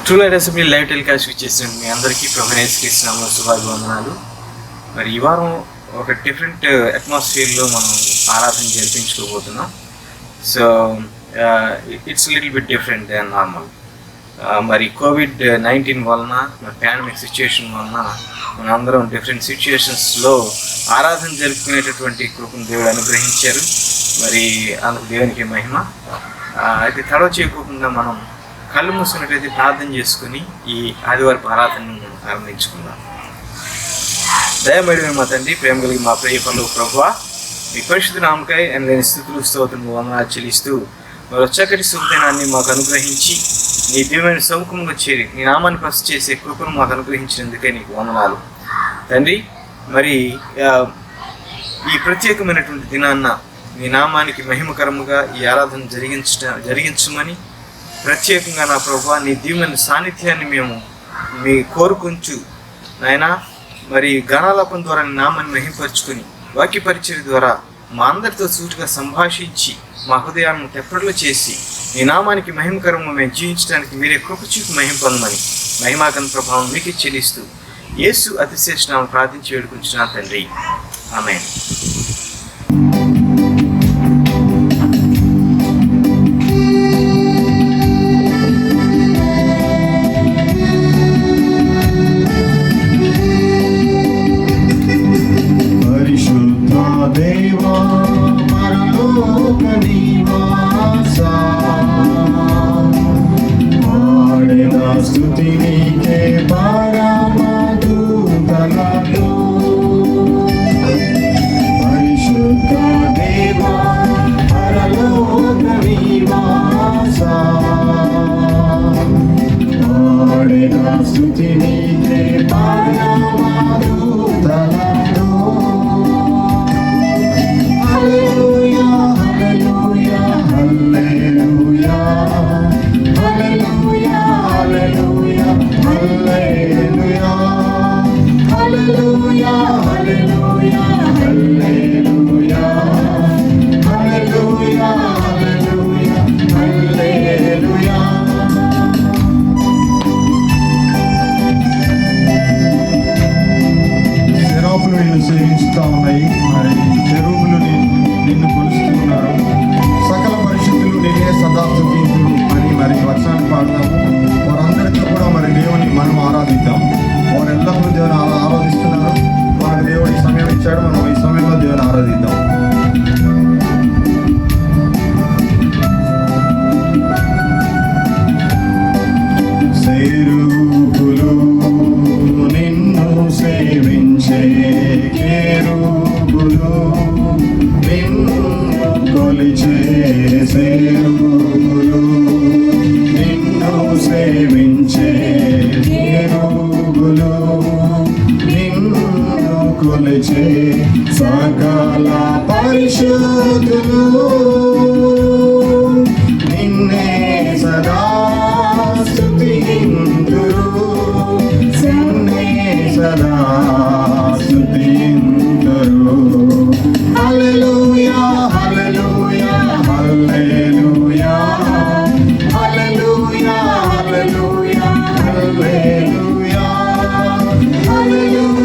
True light assembly live telecast ఇచ్చేసిన మీ అందరికీ ప్రభువైన యేసుక్రీస్తు నామములో శుభాభివందనాలు. మరి ఈ వారం ఒక డిఫరెంట్ అట్మాస్ఫియర్లో మనం ఆరాధన జరిపించుకోబోతున్నాం. So it's little bit different than normal. మరి COVID-19 వలన, పాండమిక్ సిచ్యుయేషన్ వలన మనందరం డిఫరెంట్ సిచ్యుయేషన్స్లో ఆరాధన జరుపుకునేటటువంటి కృపను దేవుడు అనుగ్రహించారు. మరి అందుకు దేవునికి మహిమ. అయితే తడవ చేయకుండా మనం కళ్ళు మూసుకున్నట్లయితే ప్రార్థన చేసుకుని ఈ ఆదివారపు ఆరాధనను ఆరంభించుకుందాం. దయమేడి మా తండ్రి, ప్రేమ కలిగి మా ప్రియ పనులు ప్రభువా, మీ పరిశుద్ధ నామకై లేని స్థుతులు స్తోత్రము వందనాలు చెల్లిస్తూ మరో చక్కటి సుఖదినాన్ని మాకు అనుగ్రహించి నీ దివ్యమైన సముఖంగా చేరి నీ నామాన్ని ప్రశ్న చేసే కృపను మాకు అనుగ్రహించినందుకే నీకు వందనాలు తండ్రి. మరి ఈ ప్రత్యేకమైనటువంటి దినాన్న నీ నామానికి మహిమకరముగా ఈ ఆరాధన జరిగించమని ప్రత్యేకంగా నా ప్రభువా నీ దివ్యమైన సాన్నిధ్యాన్ని మేము మీ కోరుకుంటూ నాయనా, మరి గానాలాపం ద్వారా నీ నామాన్ని మహిమపరుచుకొని వాక్య పరిచయం ద్వారా మా అందరితో సూటిగా సంభాషించి మా హృదయాలను తెప్పట్లు చేసి నీ నామానికి మహిమకరంగా మేము జీవించడానికి మీరే కృప చూపి మహిమ పొందమని మహిమాగణ ప్రభావం మీకు చెల్లిస్తూ యేసు అతిశేష నామమున ప్రార్థించి వేడుకుంటున్నాను తండ్రి, ఆమేన్. సకల పరిశుద్ధులు నిన్నే సదా స్తుతింతురు, నిన్నే సదా స్తుతింతురు. హల్లెలూయా హల్లెలూయా హల్లెలూయా హల్లెలూయా హల్లెలూయా హల్లెలూయా హల్లెలూయా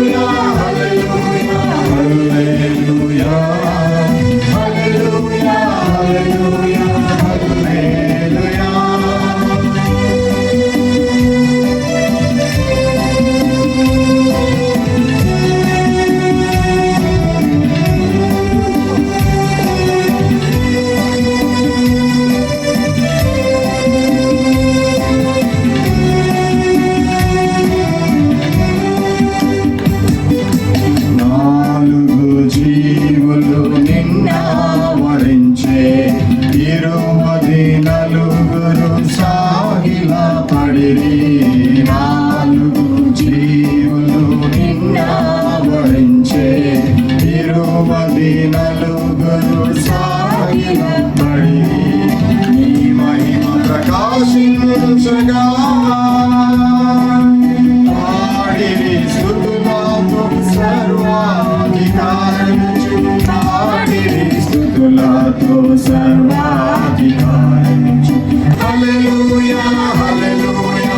సర్వాధికారి. హల్లెలూయా హల్లెలూయా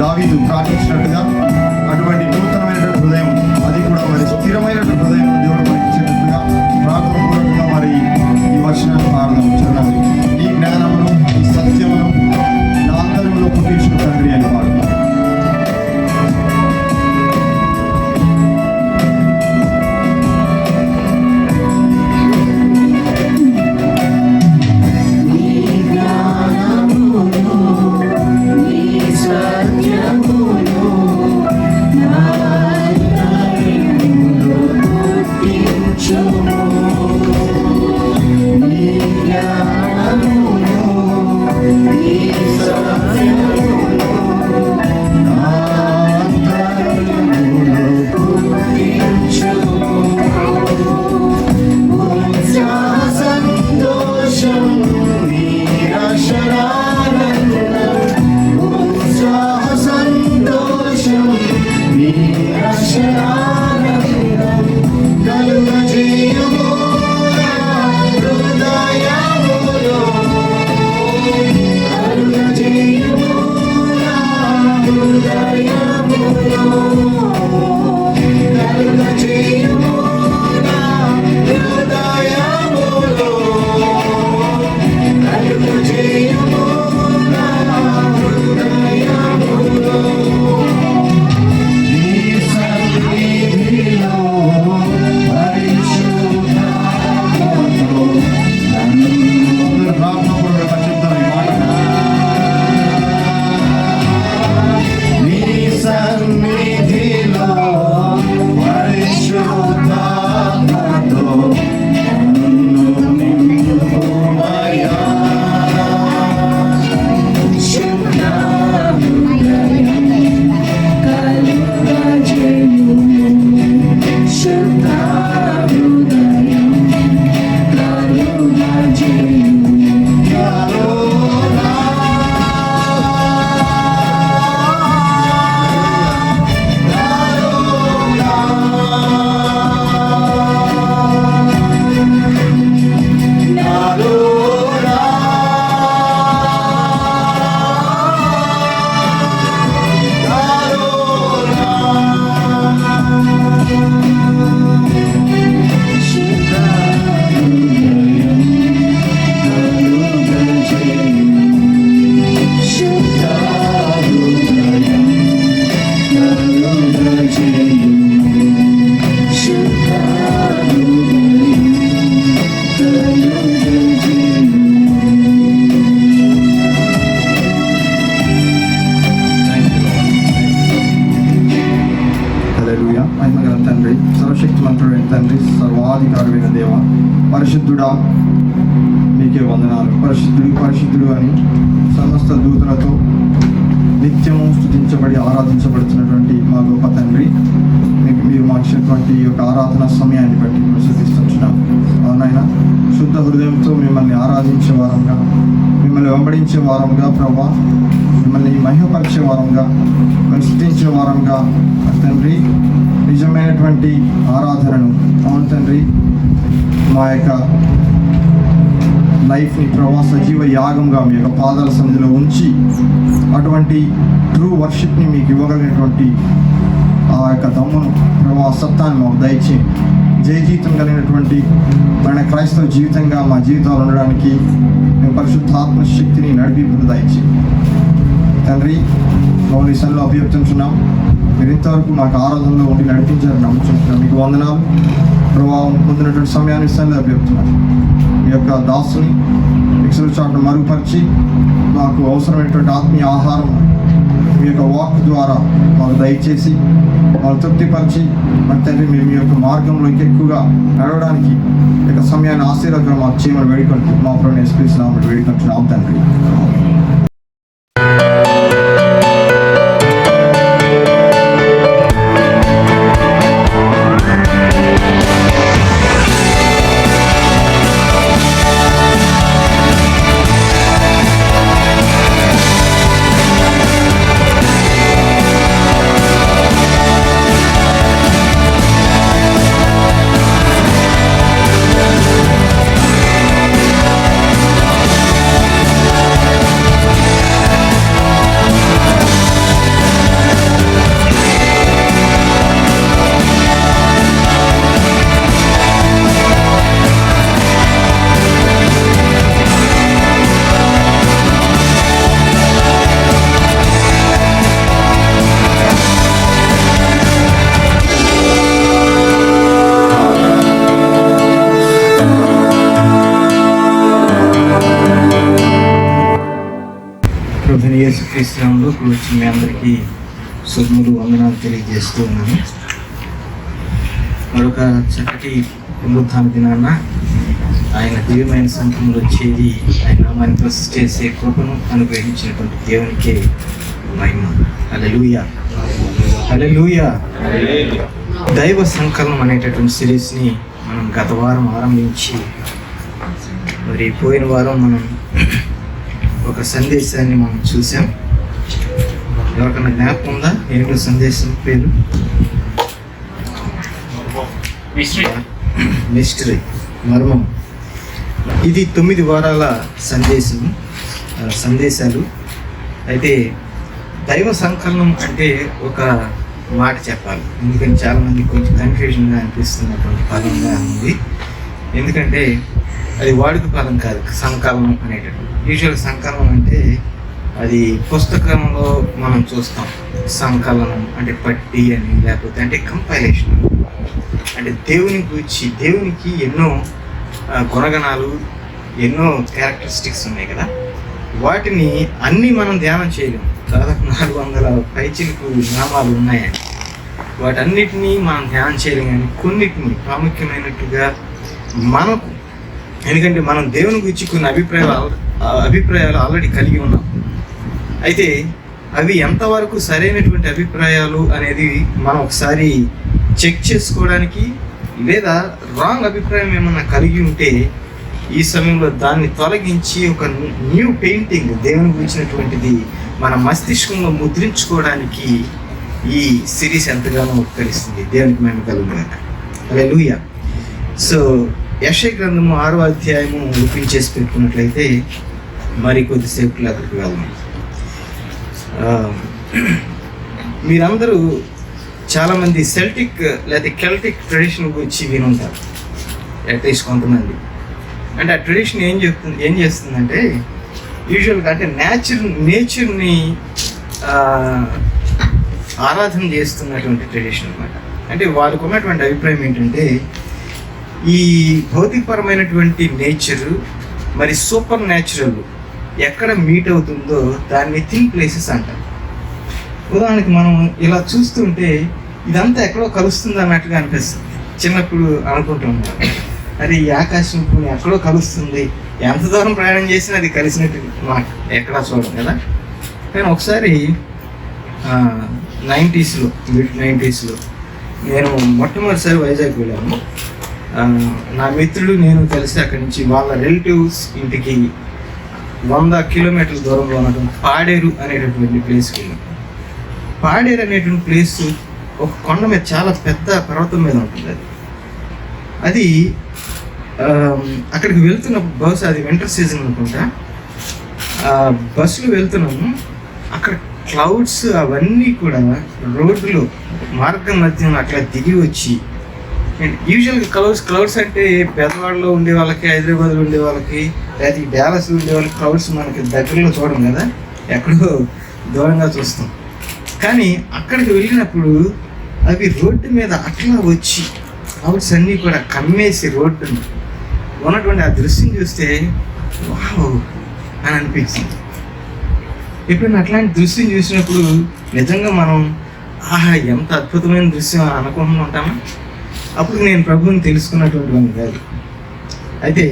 దావీదు ప్రార్థించినట్టుగా అటువంటి నూతనమైన హృదయం, అది కూడా మరి స్థిరమైన హృదయం దేవుడు మనకి ఇచ్చినట్టుగా ప్రార్థనపూర్వకంగా మరి ఈ వచనాన్ని పాడదాం. చూడండి, ఈ జ్ఞానమును ఈ సత్యమును నా అంతరంలో పుట్టించిన తండ్రి అని పాడతాం. మహిమగల తండ్రి, సర్వశక్తిమంతుడైన తండ్రి, సర్వాధికారుడైన దేవ, పరిశుద్ధుడా మీకే వందనాలు. పరిశుద్ధుడు పరిశుద్ధుడు అని సమస్త దూతలతో నిత్యము స్తుతించబడి ఆరాధించబడుతున్నటువంటి మా గొప్ప తండ్రి, మీరు మాకు ఇచ్చినటువంటి ఈ యొక్క ఆరాధన సమయాన్ని బట్టి ప్రసిద్ధిస్తున్నాం. అవునైనా శుద్ధ హృదయంతో మిమ్మల్ని ఆరాధించే వారంగా, మిమ్మల్ని వెంబడించే వారంగా ప్రభా, మిమ్మల్ని మహిమపరిచే వారంగా, మిమ్మల్ని స్తుతించే వారంగా తండ్రి, నిజమైనటువంటి ఆరాధనను అవును తండ్రి, మా యొక్క లైఫ్ని ప్రభా సజీవ యాగంగా మీ యొక్క పాదాల సన్నిధిలో ఉంచి అటువంటి ట్రూ వర్షిప్ని మీకు ఇవ్వగలిగినటువంటి ఆ యొక్క దమ్మును ప్రభా సత్తాన్ని మాకు దయచేయండి. జయ జీవితం కలిగినటువంటి మన క్రైస్తవ జీవితంగా మా జీవితాలు ఉండడానికి మేము పరిశుద్ధాత్మ శక్తిని నడిపింపును దయచేయండి తండ్రి. మమ్మల్ని సన్నిలో అభ్యర్థించున్నాం. మీరు ఇంతవరకు మాకు ఆరాధనలో ఉండి నడిపించారని నమ్ముచుంటున్నాం. మీకు వందనాలు ప్రభావం పొందినటువంటి సమయాన్ని ఇస్తాను చెప్తున్నాను. మీ యొక్క దాసుని ఎక్సల్ చాట్ను మరుగుపరిచి మాకు అవసరమైనటువంటి ఆత్మీయ ఆహారం మీ యొక్క వాక్ ద్వారా మాకు దయచేసి వాళ్ళు తృప్తిపరిచి మరి తండ్రి మేము మీ యొక్క మార్గంలో ఇంకెక్కువగా నడవడానికి ఈ యొక్క సమయాన్ని ఆశీర్వాదం మాకు చేయమని వేడుకుంటూ మా ప్రభుని యేసుక్రీస్తు వేడుకుంటున్నాం తండ్రి. యేసుక్రీస్తునామంలో కూర్చుని మీ అందరికీ శుభములు వందనాలు తెలియజేస్తూ ఉన్నాను. మరొక చక్కటి పునరుత్థాన దినాన ఆయన దివ్యమైన సంఘంలో చేరి ఆయన నామాన్ని ప్రసిద్ధి చేసే కృపను అనుగ్రహించినటువంటి దేవునికే మహిమ. హల్లెలూయా, హల్లెలూయా. దైవ సంకలనం అనేటటువంటి సిరీస్ని మనం గత వారం ఆరంభించి మరి పోయిన వారం మనం ఒక సందేశాన్ని మనం చూసాం. ఎవరికన్నా జ్ఞాపకం ఉందా? ఏంటో సందేశం పేరు? మిస్టరీ, మర్మం. ఇది 9 వారాల సందేశాలు. అయితే దైవ సంకలనం అంటే ఒక మాట చెప్పాలి, ఎందుకంటే చాలామంది కొంచెం కన్ఫ్యూజన్గా అనిపిస్తున్నటువంటి పదంగా ఉంది. ఎందుకంటే అది వాడుక పదం కాదు సంకలనం అనేటటువంటి. యూజువల్ సంకలనం అంటే అది పుస్తకంలో మనం చూస్తాం. సంకలనం అంటే పట్టి అని, లేకపోతే అంటే కంపైలేషన్, అంటే దేవునికి ఎన్నో గుణగణాలు, ఎన్నో క్యారెక్టరిస్టిక్స్ ఉన్నాయి కదా, వాటిని అన్నీ మనం ధ్యానం చేయలేము. దాదాపు 400 పైచిలకు నామాలు ఉన్నాయని వాటన్నిటినీ మనం ధ్యానం చేయలేము. కానీ కొన్నిటిని ప్రాముఖ్యమైనట్టుగా మనకు, ఎందుకంటే మనం దేవుని గురించి కొన్ని అభిప్రాయాలు ఆల్రెడీ కలిగి ఉన్నాం. అయితే అవి ఎంతవరకు సరైనటువంటి అభిప్రాయాలు అనేది మనం ఒకసారి చెక్ చేసుకోవడానికి, లేదా రాంగ్ అభిప్రాయం ఏమన్నా కలిగి ఉంటే ఈ సమయంలో దాన్ని తొలగించి ఒక న్యూ పెయింటింగ్ దేవుని గురించినటువంటిది మన మస్తిష్కంలో ముద్రించుకోవడానికి ఈ సిరీస్ ఎంతగానో ఉపకరిస్తుంది. దేవునికి మేము కలుగుగాక. హల్లెలూయా. సో యెషయా గ్రంథము 6వ అధ్యాయము ఓపెన్ చేసి పెట్టుకున్నట్లయితే మరి కొద్దిసేపులో అక్కడికి వెళ్దాం. మీరందరూ చాలామంది సెల్టిక్ లేదా కెల్టిక్ ట్రెడిషన్ గురించి వినుంటారు, అట్లీస్ట్ కొంతమంది. అంటే ఆ ట్రెడిషన్ ఏం చేస్తుందంటే యూజువల్గా అంటే నేచర్ని ఆరాధన చేస్తున్నటువంటి ట్రెడిషన్ అన్నమాట. అంటే వాళ్ళకు ఉన్నటువంటి అభిప్రాయం ఏంటంటే ఈ భౌతికపరమైనటువంటి నేచరు మరి సూపర్ న్యాచురల్ ఎక్కడ మీట్ అవుతుందో దాన్ని థింగ్ ప్లేసెస్ అంటారు. ఉదాహరణకి మనం ఇలా చూస్తుంటే ఇదంతా ఎక్కడో కలుస్తుంది అన్నట్టుగా అనిపిస్తుంది. చిన్నప్పుడు అనుకుంటూ ఉంటాం, అది ఈ ఆకాశం ఎక్కడో కలుస్తుంది, ఎంత దూరం ప్రయాణం చేసినా అది కలిసినట్టు మాట ఎక్కడా చూడం కదా. కానీ ఒకసారి 90s నేను మొట్టమొదటిసారి వైజాగ్ వెళ్ళాను. నా మిత్రుడు నేను కలిసి అక్కడి నుంచి వాళ్ళ రిలేటివ్స్ ఇంటికి 100 కిలోమీటర్ల దూరంలో ఉన్నటువంటి పాడేరు అనేటటువంటి ప్లేస్కి వెళ్ళాం. పాడేరు అనేటువంటి ప్లేస్ ఒక కొండ మీద, చాలా పెద్ద పర్వతం మీద ఉంటుంది. అది అక్కడికి వెళ్తున్నప్పుడు, బహుశా అది వింటర్ సీజన్ అనుకుంటా, బస్సులో వెళ్తున్నాము. అక్కడ క్లౌడ్స్ అవన్నీ కూడా రోడ్డులో మార్గం మధ్యలో అట్లా దిగి వచ్చి, యూజువల్గా క్లౌడ్స్ అంటే పెద్దవాడలో ఉండే వాళ్ళకి, హైదరాబాద్లో ఉండే వాళ్ళకి, లేదా ఈ డాలస్లో ఉండే వాళ్ళకి క్లౌడ్స్ మనకి దగ్గరలో చూడం కదా, ఎక్కడో దూరంగా చూస్తాం. కానీ అక్కడికి వెళ్ళినప్పుడు అవి రోడ్డు మీద అట్లా వచ్చి క్లౌడ్స్ అన్నీ కూడా కమ్మేసి రోడ్డును ఉన్నటువంటి ఆ దృశ్యం చూస్తే వావ్ అని అనిపించింది. ఎప్పుడైనా అట్లాంటి దృశ్యం చూసినప్పుడు నిజంగా మనం ఆహా ఎంత అద్భుతమైన దృశ్యం అనుకుంటూ ఉంటామా? అప్పుడు నేను ప్రభువుని తెలుసుకున్నటువంటి వాడిని కాదు. అయితే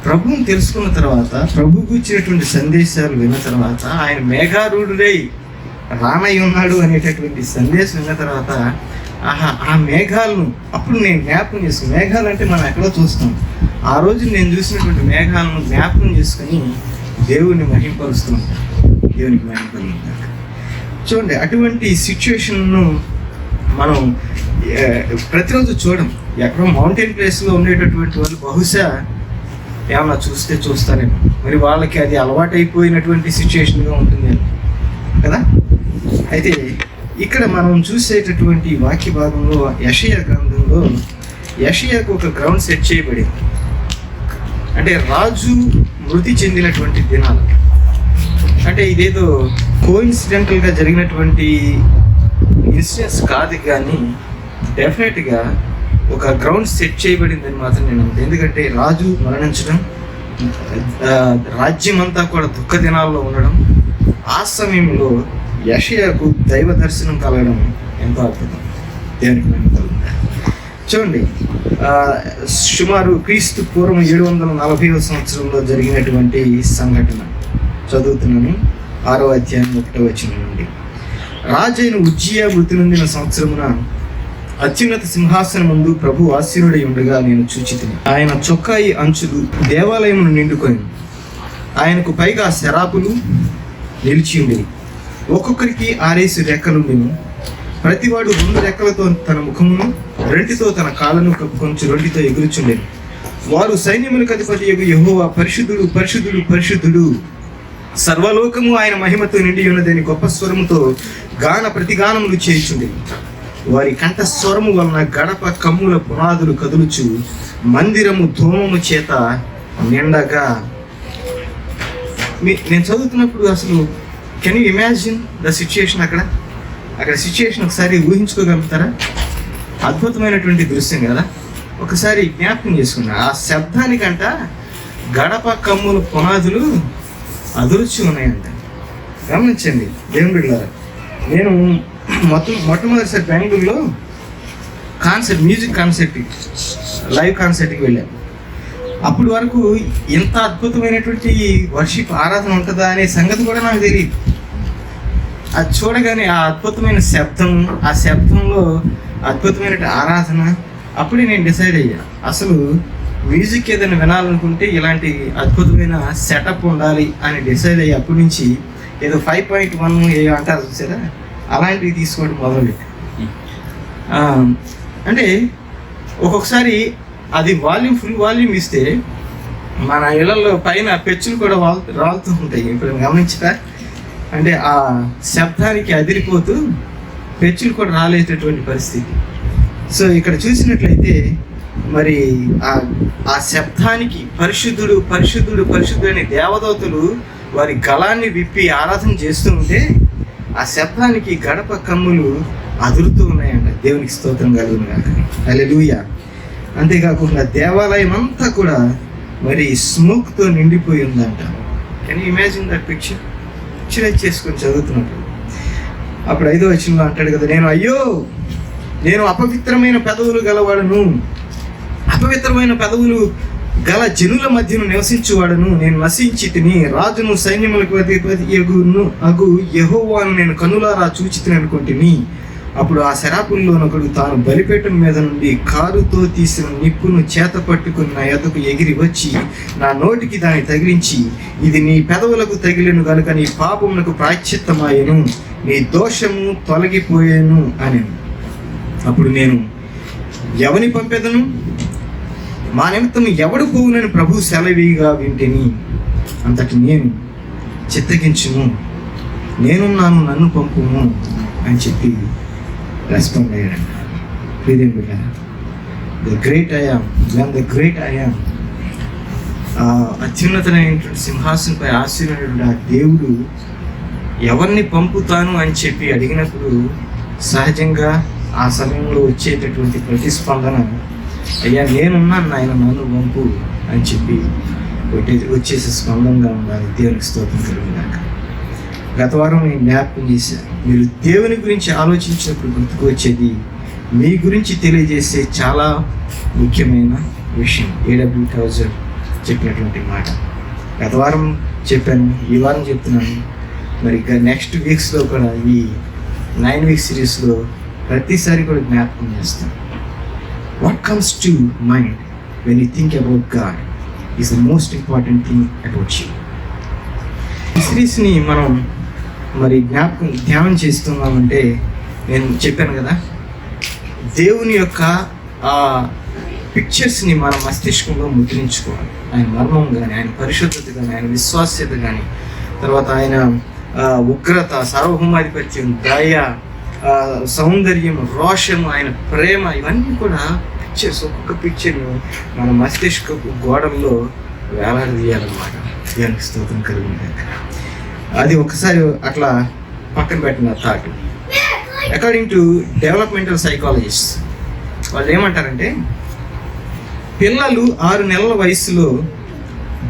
ప్రభువుని తెలుసుకున్న తర్వాత, ప్రభువుకు ఇచ్చినటువంటి సందేశాలు విన్న తర్వాత, ఆయన మేఘారూఢుడై రానై ఉన్నాడు అనేటటువంటి సందేశం విన్న తర్వాత, ఆహా ఆ మేఘాలను అప్పుడు నేను జ్ఞాపకం చేసుకుని, మేఘాలు అంటే మనం ఎక్కడో చూస్తాం, ఆ రోజు నేను చూసినటువంటి మేఘాలను జ్ఞాపకం చేసుకుని దేవుని మహింపరుస్తూ ఉంటాను. దేవునికి మహింపరుస్తాను. చూడండి, అటువంటి సిచ్యువేషన్ను మనం ప్రతిరోజు చూడం. ఎక్కడో మౌంటైన్ ప్లేస్లో ఉండేటటువంటి వాళ్ళు బహుశా ఏమన్నా చూస్తారేమో, మరి వాళ్ళకి అది అలవాటైపోయినటువంటి సిచ్యువేషన్గా ఉంటుంది కదా. అయితే ఇక్కడ మనం చూసేటటువంటి వాక్య భాగంలో యెషయా గ్రంథంలో యెషయాకు ఒక గ్రౌండ్ సెట్ చేయబడింది. అంటే రాజు మృతి చెందినటువంటి దినాలు. అంటే ఇదేదో కోఇన్సిడెంటల్గా జరిగినటువంటి ఇన్సిడెంట్స్ కాదు, కానీ డెఫినెట్గా ఒక గ్రౌండ్ సెట్ చేయబడిందని మాత్రం నేను నమ్ముతాను. ఎందుకంటే రాజు మరణించడం, రాజ్యం అంతా కూడా దుఃఖ దినాల్లో ఉండడం, ఆ సమయంలో యెషయాకు దైవ దర్శనం కలగడం ఎంతో అద్భుతం. దేవునికి మహిమ. చూడండి, సుమారు క్రీస్తు పూర్వం 740వ సంవత్సరంలో జరిగినటువంటి సంఘటన చదువుతున్నాను. 6వ అధ్యాయం 1వ వచనం నుండి. రాజైన ఉజ్జియా మృతి నొందిన సంవత్సరమున అత్యున్నత సింహాసనం ముందు ప్రభు ఆసీనుడై ఉండగా నేను చూచితిని. ఆయన చొక్కాయి అంచులు దేవాలయమును నిండుకొని, ఆయనకు పైగా శరాపులు నిలిచి ఉండేవి. ఒక్కొక్కరికి 6 రెక్కలుండెను. ప్రతివాడు 2 రెక్కలతో తన ముఖమును, 2తో తన కాళ్ళను కప్పుకొంచు 2తో ఎగురుచుండెను. వారు సైన్యములకు అధిపతి యెహోవా పరిశుద్ధుడు, పరిశుద్ధుడు, పరిశుద్ధుడు, సర్వలోకము ఆయన మహిమతో నిండి ఉన్నదని గొప్ప స్వరముతో గాన ప్రతిగానములు చేయుచుండెను. వారి కంఠ స్వరము వలన గడప కమ్ముల పునాదులు కదులుచు మందిరము ధూమము చేత నిండగా. నేను చదువుతున్నప్పుడు అసలు can you imagine the situation? అక్కడ సిచ్యుయేషన్ ఒకసారి ఊహించుకోగలుగుతారా? అద్భుతమైనటువంటి దృశ్యం కదా. ఒకసారి జ్ఞాపకం చేసుకున్నా. ఆ శబ్దానికంట గడప కమ్ముల పునాదులు అదురుచి ఉన్నాయంట. గమనించండి దేవుని బిడ్డలారా. నేను మొట్టమొదటిసారి బెంగళూరులో మ్యూజిక్ కాన్సర్ట్, లైవ్ కాన్సర్ట్కి వెళ్ళాను. అప్పటి వరకు ఇంత అద్భుతమైనటువంటి వర్షిప్ ఆరాధన ఉంటుందా అనే సంగతి కూడా నాకు తెలియదు. అది చూడగానే ఆ అద్భుతమైన శబ్దం, ఆ శబ్దంలో అద్భుతమైన ఆరాధన, అప్పుడే నేను డిసైడ్ అయ్యా అసలు మ్యూజిక్ ఏదైనా వినాలనుకుంటే ఇలాంటి అద్భుతమైన సెటప్ ఉండాలి అని డిసైడ్ అయ్యి అప్పటి నుంచి ఏదో 5.1 ఏ అంటారు చూసారా, అలాంటివి తీసుకోవడం మొదలుపెట్టి. అంటే ఒక్కొక్కసారి అది ఫుల్ వాల్యూమ్ ఇస్తే మన ఇళ్ళల్లో పైన పెచ్చులు కూడా రాలుతూ ఉంటాయి. ఇప్పుడు గమనించరా? అంటే ఆ శబ్దానికి అదిరిపోతూ పెచ్చులు కూడా రాలేటటువంటి పరిస్థితి. సో ఇక్కడ చూసినట్లయితే మరి ఆ శబ్దానికి పరిశుద్ధుడు, పరిశుద్ధుడు, పరిశుద్ధుడు అని దేవదూతలు వారి గళాన్ని విప్పి ఆరాధన చేస్తూ ఉంటే ఆ శబ్దానికి గడప కమ్ములు అదురుతూ ఉన్నాయంట. దేవునికి స్తోత్రం కలుగునుగాక. హల్లెలూయా. అంతేకాకుండా దేవాలయం అంతా కూడా మరి స్మోక్తో నిండిపోయి ఉందంట. Can you imagine that picture చేసుకొని చదువుతున్నప్పుడు. అప్పుడు 5వ వచనంలో అంటాడు కదా, నేను అపవిత్రమైన పెదవులు గలవాడను, అపవిత్రమైన పెదవులు గల జనుల మధ్యను నివసించువాడను, నేను నశించి తిని రాజును సైన్యములకు అగు యెహోవాను నేను కనులారా చూచి తిని అనుకుంటుని. అప్పుడు ఆ శరాపుల్లోనొకడు తాను బలిపీఠం మీద నుండి కారుతో తీసిన నిప్పును చేత పట్టుకుని నా ఎదకు ఎగిరి వచ్చి నా నోటికి దాన్ని తగిలించి, ఇది నీ పెదవులకు తగిలిను గనుక నీ పాపమునకు ప్రాయశ్చిత్తమాయెను, నీ దోషము తొలగిపోయాను అని. అప్పుడు నేను ఎవని పంపెదను, మా నిమిత్తం ఎవడు పోవునని ప్రభు సెలవీగా వింటిని. అంతటి నేను చిత్తగించుము, నేనున్నాను, నన్ను పంపుము అని చెప్పి రెస్పాండ్ అయ్యాడంట. ద గ్రేట్ ఐ యామ్, అత్యున్నతమైనటువంటి సింహాసనంపై ఆశీర్వైనటువంటి ఆ దేవుడు ఎవరిని పంపుతాను అని చెప్పి అడిగినప్పుడు సహజంగా ఆ సమయంలో వచ్చేటటువంటి ప్రతిస్పందన, అయ్యా నేనున్నాను నాయన నన్ను పంపు అని చెప్పి వచ్చేసే స్పందనగా ఉండాలి. దేవునికి స్తోత్రం కలుగుగాక. గత వారం నేను జ్ఞాపకం చేశాను, మీరు దేవుని గురించి ఆలోచించినప్పుడు గుర్తుకు వచ్చేది మీ గురించి తెలియజేసే చాలా ముఖ్యమైన విషయం. ఏడబ్ల్యూ టౌజర్ చెప్పినటువంటి మాట గత వారం చెప్పాను, ఈ వారం చెప్తున్నాను. మరి నెక్స్ట్ వీక్స్లో కూడా ఈ 9 వీక్ సిరీస్లో ప్రతిసారి కూడా జ్ఞాపకం చేస్తాను. What comes to mind when you think about God is the most important thing about you. ఈ సిరీస్ని మనం మరి ధ్యానం చేస్తున్నామంటే నేను చెప్పాను కదా, దేవుని యొక్క ఆ పిక్చర్స్ని మన మస్తిష్కంలో ముద్రించుకోవాలి. ఆయన మర్మం కానీ, ఆయన పరిశుద్ధత కానీ, ఆయన విశ్వాస్యత కానీ, తర్వాత ఆయన ఉగ్రత, సార్వభౌమాధిపత్యం, దయ, సౌందర్యం, రోషం, ఆయన ప్రేమ, ఇవన్నీ కూడా పిక్చర్స్. ఒక్కొక్క పిక్చర్ను మన మస్తిష్కపు గోడల్లో వేలాడదీయాలన్నమాట. దేవునికి స్తోత్రం కలుగుగాక. అది ఒకసారి అట్లా పక్కన పెట్టిన thought. According to developmental psychologist వాళ్ళు ఏమంటారంటే, పిల్లలు 6 నెలల వయసులో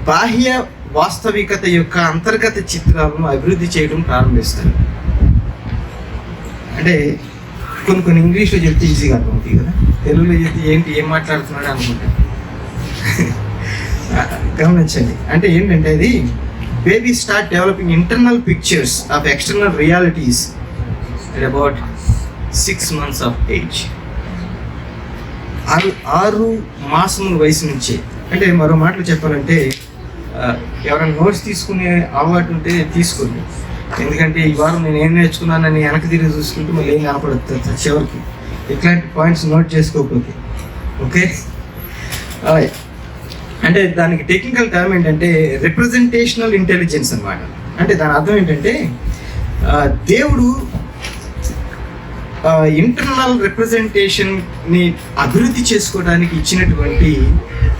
బాహ్య వాస్తవికత యొక్క అంతర్గత చిత్రాలను అభివృద్ధి చేయడం ప్రారంభిస్తారు. అంటే కొన్ని ఇంగ్లీష్లో చెప్తే ఈజీగా అర్థమవుతుంది కదా, తెలుగులో చెప్తే ఏం మాట్లాడుతున్నాడు అనుకుంటా. గమనించండి. అంటే ఏంటంటే అది baby start developing internal pictures of external realities at about 6 months of age. 6 మాసముల వయసు నుంచే. అంటే మరో మాటలు చెప్పాలంటే, ఎవరైనా నోట్స్ తీసుకునే అలవాటు ఉంటే తీసుకోండి. ఎందుకంటే ఈ వారం నేను ఏం నేర్చుకున్నానని వెనక్కి తిరిగి చూసుకుంటూ మళ్ళీ ఏం కనపడుతుంది చివరికి, ఇట్లాంటి పాయింట్స్ నోట్ చేసుకోకపోతే. ఓకే, అంటే దానికి టెక్నికల్ టర్మ్ ఏంటంటే రిప్రజెంటేషనల్ ఇంటెలిజెన్స్ అన్నమాట. అంటే దాని అర్థం ఏంటంటే, దేవుడు ఇంటర్నల్ రిప్రజెంటేషన్ని అభివృద్ధి చేసుకోవడానికి ఇచ్చినటువంటి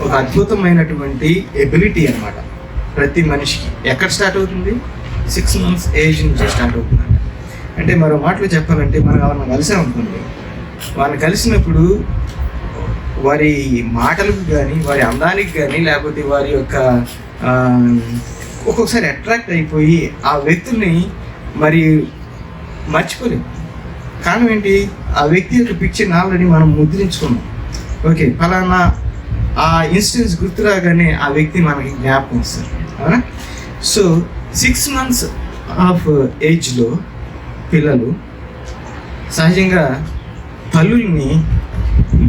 ఒక అద్భుతమైనటువంటి ఎబిలిటీ అన్నమాట ప్రతి మనిషికి. ఎక్కడ స్టార్ట్ అవుతుంది? 6 months ఏజ్ నుంచి స్టార్ట్ అవుతుందంట. అంటే మరో మాటలు చెప్పాలంటే, మనం ఎవరిని కలిసామనుకోండి, వాళ్ళని కలిసినప్పుడు వారి మాటలకు కానీ, వారి అందానికి కానీ, లేకపోతే వారి యొక్క ఒక్కొక్కసారి అట్రాక్ట్ అయిపోయి ఆ వ్యక్తుల్ని మరి మర్చిపోలేము. కారణం ఏంటి? ఆ వ్యక్తి యొక్క పిక్చర్ని ఆల్రెడీ మనం ముద్రించుకున్నాం. ఓకే, ఫలానా ఆ ఇన్సిడెంట్స్ గుర్తు రాగానే ఆ వ్యక్తి మనకి జ్ఞాపకం వస్తారు, అవునా? సో 6 months ఆఫ్ ఏజ్లో పిల్లలు సహజంగా తల్లుల్ని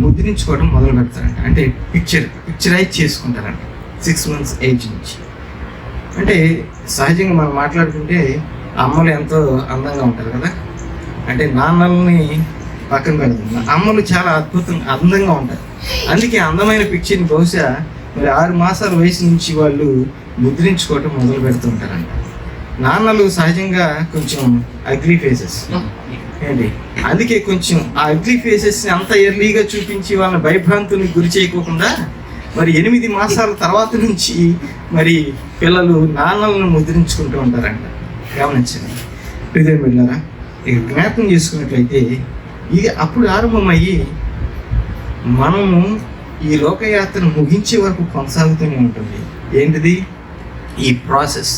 ముద్రించుకోవడం మొదలు పెడతారంట. అంటే పిక్చరైజ్ చేసుకుంటారంట 6 months ఏజ్ నుంచి. అంటే సహజంగా మనం మాట్లాడుకుంటే అమ్మలు ఎంతో అందంగా ఉంటారు కదా. అంటే నాన్నల్ని పక్కన పెడతాం, అమ్మలు చాలా అందంగా ఉంటారు. అందుకే అందమైన పిక్చర్ని బహుశా మరి 6 మాసాల వయసు నుంచి వాళ్ళు ముద్రించుకోవటం మొదలు పెడుతుంటారంట. నాన్నలు సహజంగా కొంచెం అగ్లీ ఫేసెస్ ఏంటి, అందుకే కొంచెం ఆ అగ్లీ ఫేసెస్ని అంత ఎర్లీగా చూపించి వాళ్ళని భయభ్రాంతుల్ని గురి చేయకోకుండా మరి 8 మాసాల తర్వాత నుంచి మరి పిల్లలు నాన్నలను ముద్రించుకుంటూ ఉంటారంట. గమనించండి ప్రియమైన బిడ్డలారా, ఇక జ్ఞాపకం చేసుకున్నట్లయితే ఇది అప్పుడు ఆరంభమయ్యి మనము ఈ లోకయాత్రను ముగించే వరకు కొనసాగుతూనే ఉంటుంది. ఏంటిది? ఈ ప్రాసెస్.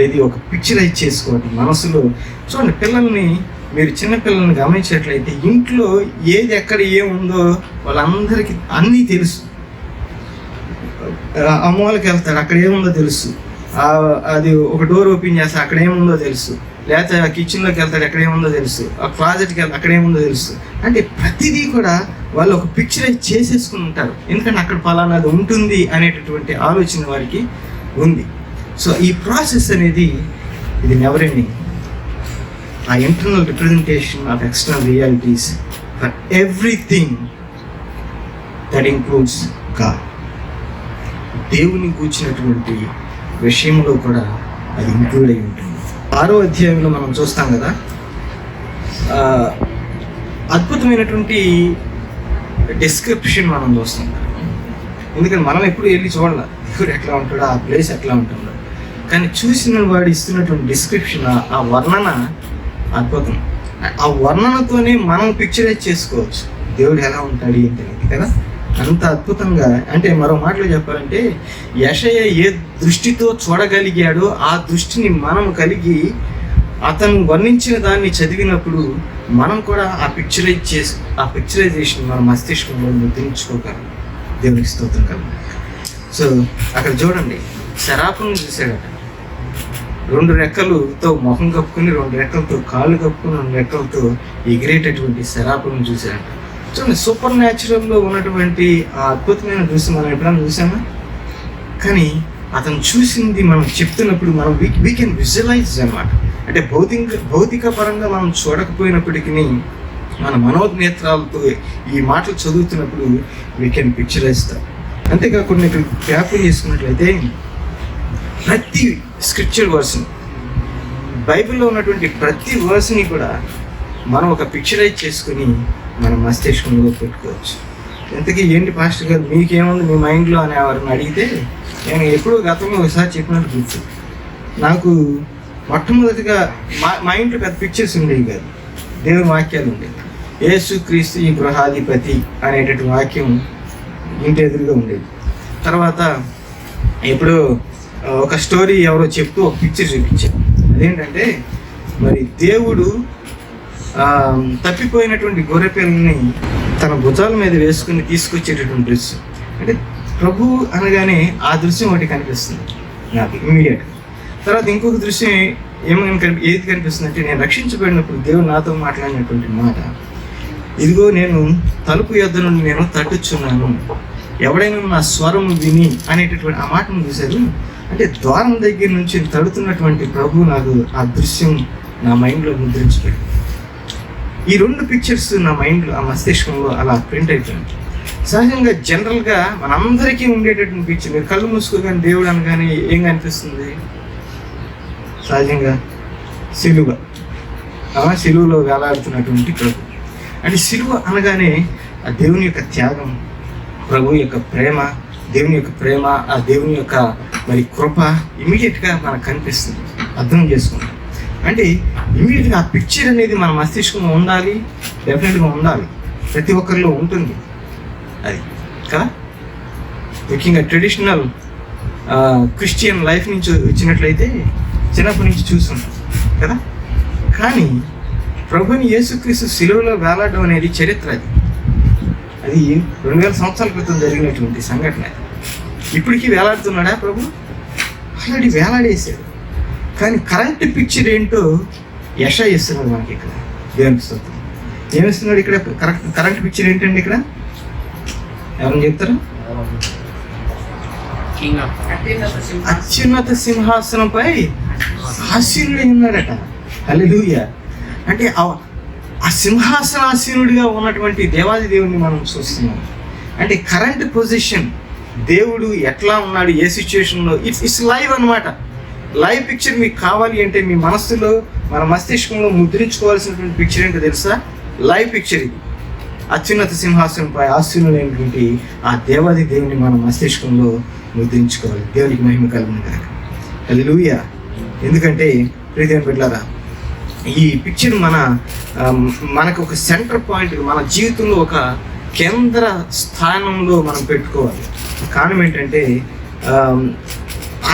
ఏది? ఒక పిక్చరైజ్ చేసుకోవటం మనసులో. చూడండి, పిల్లల్ని మీరు చిన్నపిల్లల్ని గమనించినట్లయితే ఇంట్లో ఏది ఎక్కడ ఏముందో వాళ్ళందరికీ అన్నీ తెలుసు. అమ్మ వాళ్ళకి వెళ్తారు, అక్కడ ఏముందో తెలుసు. అది ఒక డోర్ ఓపెన్ చేస్తే అక్కడ ఏముందో తెలుసు. లేకపోతే ఆ కిచెన్లోకి వెళ్తాడు, ఎక్కడ ఏముందో తెలుసు. ఆ క్లాజెట్కి వెళ్తే అక్కడ ఏముందో తెలుసు. అంటే ప్రతిదీ కూడా వాళ్ళు ఒక పిక్చరైజ్ చేసేసుకుని ఉంటారు. ఎందుకంటే అక్కడ ఫలానాది ఉంటుంది అనేటటువంటి ఆలోచన వారికి ఉంది. సో ఈ ప్రాసెస్ అనేది ఇది నెవర్ ఎండింగ్. ఆ internal representation of external realities for everything that includes God. దేవుని కూర్చున్నటువంటి విషయంలో కూడా అది ఇంక్లూడ్ అయి ఉంటుంది. 6వ అధ్యాయంలో మనం చూస్తాం కదా, అద్భుతమైనటువంటి డిస్క్రిప్షన్ మనం చూస్తాం. ఎందుకంటే మనం ఎప్పుడు వెళ్ళి చూడాలి దేవుడు ఎట్లా ఉంటాడో, ఆ ప్లేస్ ఎట్లా ఉంటుందో. కానీ చూసిన వాడు ఇస్తున్నటువంటి డిస్క్రిప్షన్, ఆ వర్ణన అద్భుతం. ఆ వర్ణనతోనే మనం పిక్చరైజ్ చేసుకోవచ్చు దేవుడు ఎలా ఉంటాడు ఏంటనేది కదా. అంత అద్భుతంగా, అంటే మరో మాటలో చెప్పాలంటే యెషయా ఏ దృష్టితో చూడగలిగాడో ఆ దృష్టిని మనం కలిగి అతను వర్ణించిన దాన్ని చదివినప్పుడు మనం కూడా ఆ పిక్చరైజేషన్ మన మస్తిష్కంలో ముద్రించుకోగలం. దేవునికి స్తోత్రం కదా. సో అక్కడ చూడండి, శరాపును చూశాడట. 2 రెక్కలతో మొహం కప్పుకుని, 2 రెక్కలతో కాళ్ళు కప్పుకుని, 2 రెక్కలతో ఎగిరేటటువంటి శరాపును చూశాడట. చూడండి, సూపర్ న్యాచురల్లో ఉన్నటువంటి ఆ అద్భుతమైన దృశ్యం మనం ఎప్పుడైనా చూసామా? కానీ అతను చూసింది మనం చెప్తున్నప్పుడు మనం వీ కెన్ విజువలైజ్ అన్నమాట. అంటే భౌతిక పరంగా మనం చూడకపోయినప్పటికీ మన మనోనేత్రాలతో ఈ మాటలు చదువుతున్నప్పుడు వీ కెన్ పిక్చరైజ్. అంతేకాకుండా ఇక్కడ జ్ఞాపకం చేసుకున్నట్లయితే ప్రతి స్క్రిప్చర్ వర్స్ని, బైబిల్లో ఉన్నటువంటి ప్రతి వర్స్ని కూడా మనం ఒక పిక్చరైజ్ చేసుకుని మన మస్తిష్కంలో పెట్టుకోవచ్చు. ఇంతకీ ఏంటి పాస్టర్ గారు మీకేముంది మీ మైండ్లో అని ఎవరిని అడిగితే, నేను ఎప్పుడూ గతంలో ఒకసారి చెప్పినట్టు గుర్తు. నాకు మొట్టమొదటిగా మా ఇంట్లో పెద్ద పిక్చర్స్ ఉండేవి కాదు, దేవుని వాక్యాలు ఉండేవి. యేసుక్రీస్తు ఈ గృహాధిపతి అనేటటువంటి వాక్యం ఇంటి ఎదురుగా ఉండేది. తర్వాత ఎప్పుడో ఒక స్టోరీ ఎవరో చెప్తూ ఒక పిక్చర్ చూపించారు. అదేంటంటే, మరి దేవుడు తప్పిపోయినటువంటి గొర్రెపిల్లని తన భుజాల మీద వేసుకుని తీసుకొచ్చేటటువంటి దృశ్యం. అంటే ప్రభు అనగానే ఆ దృశ్యం ఒకటి కనిపిస్తుంది నాకు ఇమ్మీడియట్గా. తర్వాత ఇంకొక దృశ్యం ఏది కనిపిస్తుంది అంటే, నేను రక్షించబడినప్పుడు దేవుడు నాతో మాట్లాడినటువంటి మాట, ఇదిగో నేను తలుపు యొద్ద నుండి నేను తట్టుచున్నాను, ఎవడైనా నా స్వరం విని అనేటటువంటి ఆ మాటను చూశారు. అంటే ద్వారం దగ్గర నుంచి తడుతున్నటువంటి ప్రభు నాకు ఆ దృశ్యం నా మైండ్లో ముద్రించబడింది. ఈ 2 పిక్చర్స్ నా మైండ్లో, ఆ మస్తిష్కంలో అలా ప్రింట్ అయిపోయింది. సహజంగా జనరల్గా మనందరికీ ఉండేటటువంటి పిక్చర్, మీరు కళ్ళు మూసుకోగానే దేవుడు అనగానే ఏం కనిపిస్తుంది? సహజంగా సిలువలో వేలాడుతున్నటువంటి ప్రభు. అంటే సిలువ అనగానే ఆ దేవుని యొక్క త్యాగం, ప్రభు యొక్క ప్రేమ, దేవుని యొక్క ప్రేమ, ఆ దేవుని యొక్క మరి కృప ఇమీడియట్గా మనకు కనిపిస్తుంది, అర్థం చేసుకుంటాం. అంటే ఇమీడియట్గా ఆ పిక్చర్ అనేది మన మస్తిష్కంలో ఉండాలి, డెఫినెట్గా ఉండాలి, ప్రతి ఒక్కరిలో ఉంటుంది అది కదా. ముఖ్యంగా ట్రెడిషనల్ క్రిస్టియన్ లైఫ్ నుంచి వచ్చినట్లయితే చిన్నప్పటి నుంచి చూస్తుంటాం కదా. కానీ ప్రభుని యేసుక్రీస్తు సిలువలో వేలాడడం అనేది చరిత్ర. అది 2000 సంవత్సరాల క్రితం జరిగినటువంటి సంఘటన. ఇప్పటికీ వేలాడుతున్నాడా ప్రభు? ఆల్రెడీ వేలాడేశాడు. కానీ కరెంట్ పిక్చర్ ఏంటో యెషయా ఇస్తున్నాడు మనకి ఇక్కడ. దేవునికి స్తోత్రం. ఏమిస్తున్నాడు ఇక్కడ? కరెంట్ పిక్చర్ ఏంటండి ఇక్కడ? ఎవరైనా చెప్తారా? అత్యున్నత సింహాసనంపై ఆసీనుడై ఉన్నాడట. హల్లెలూయా. అంటే ఆ సింహాసనాసీనుడిగా ఉన్నటువంటి దేవాది దేవుడిని మనం చూస్తున్నాం. అంటే కరెంట్ పొజిషన్, దేవుడు ఎట్లా ఉన్నాడు, ఏ సిచ్యువేషన్లో, ఇట్స్ లైవ్ అనమాట. లైవ్ పిక్చర్ మీకు కావాలి అంటే మీ మనస్సులో, మన మస్తిష్కంలో ముద్రించుకోవాల్సినటువంటి పిక్చర్ ఏంటో తెలుసా? లైవ్ పిక్చర్ ఇది. అత్యున్నత సింహాసనంపై ఆసీనుడైనటువంటి ఆ దేవాది దేవుని మన మస్తిష్కంలో ముద్రించుకోవాలి. దేవునికి మహిమ కలుగును గాక. హల్లెలూయా. ఎందుకంటే ప్రియమైన బిడ్డలారా, ఈ పిక్చర్ మనకు ఒక సెంటర్ పాయింట్, మన జీవితంలో ఒక కేంద్ర స్థానంలో మనం పెట్టుకోవాలి. కారణం ఏంటంటే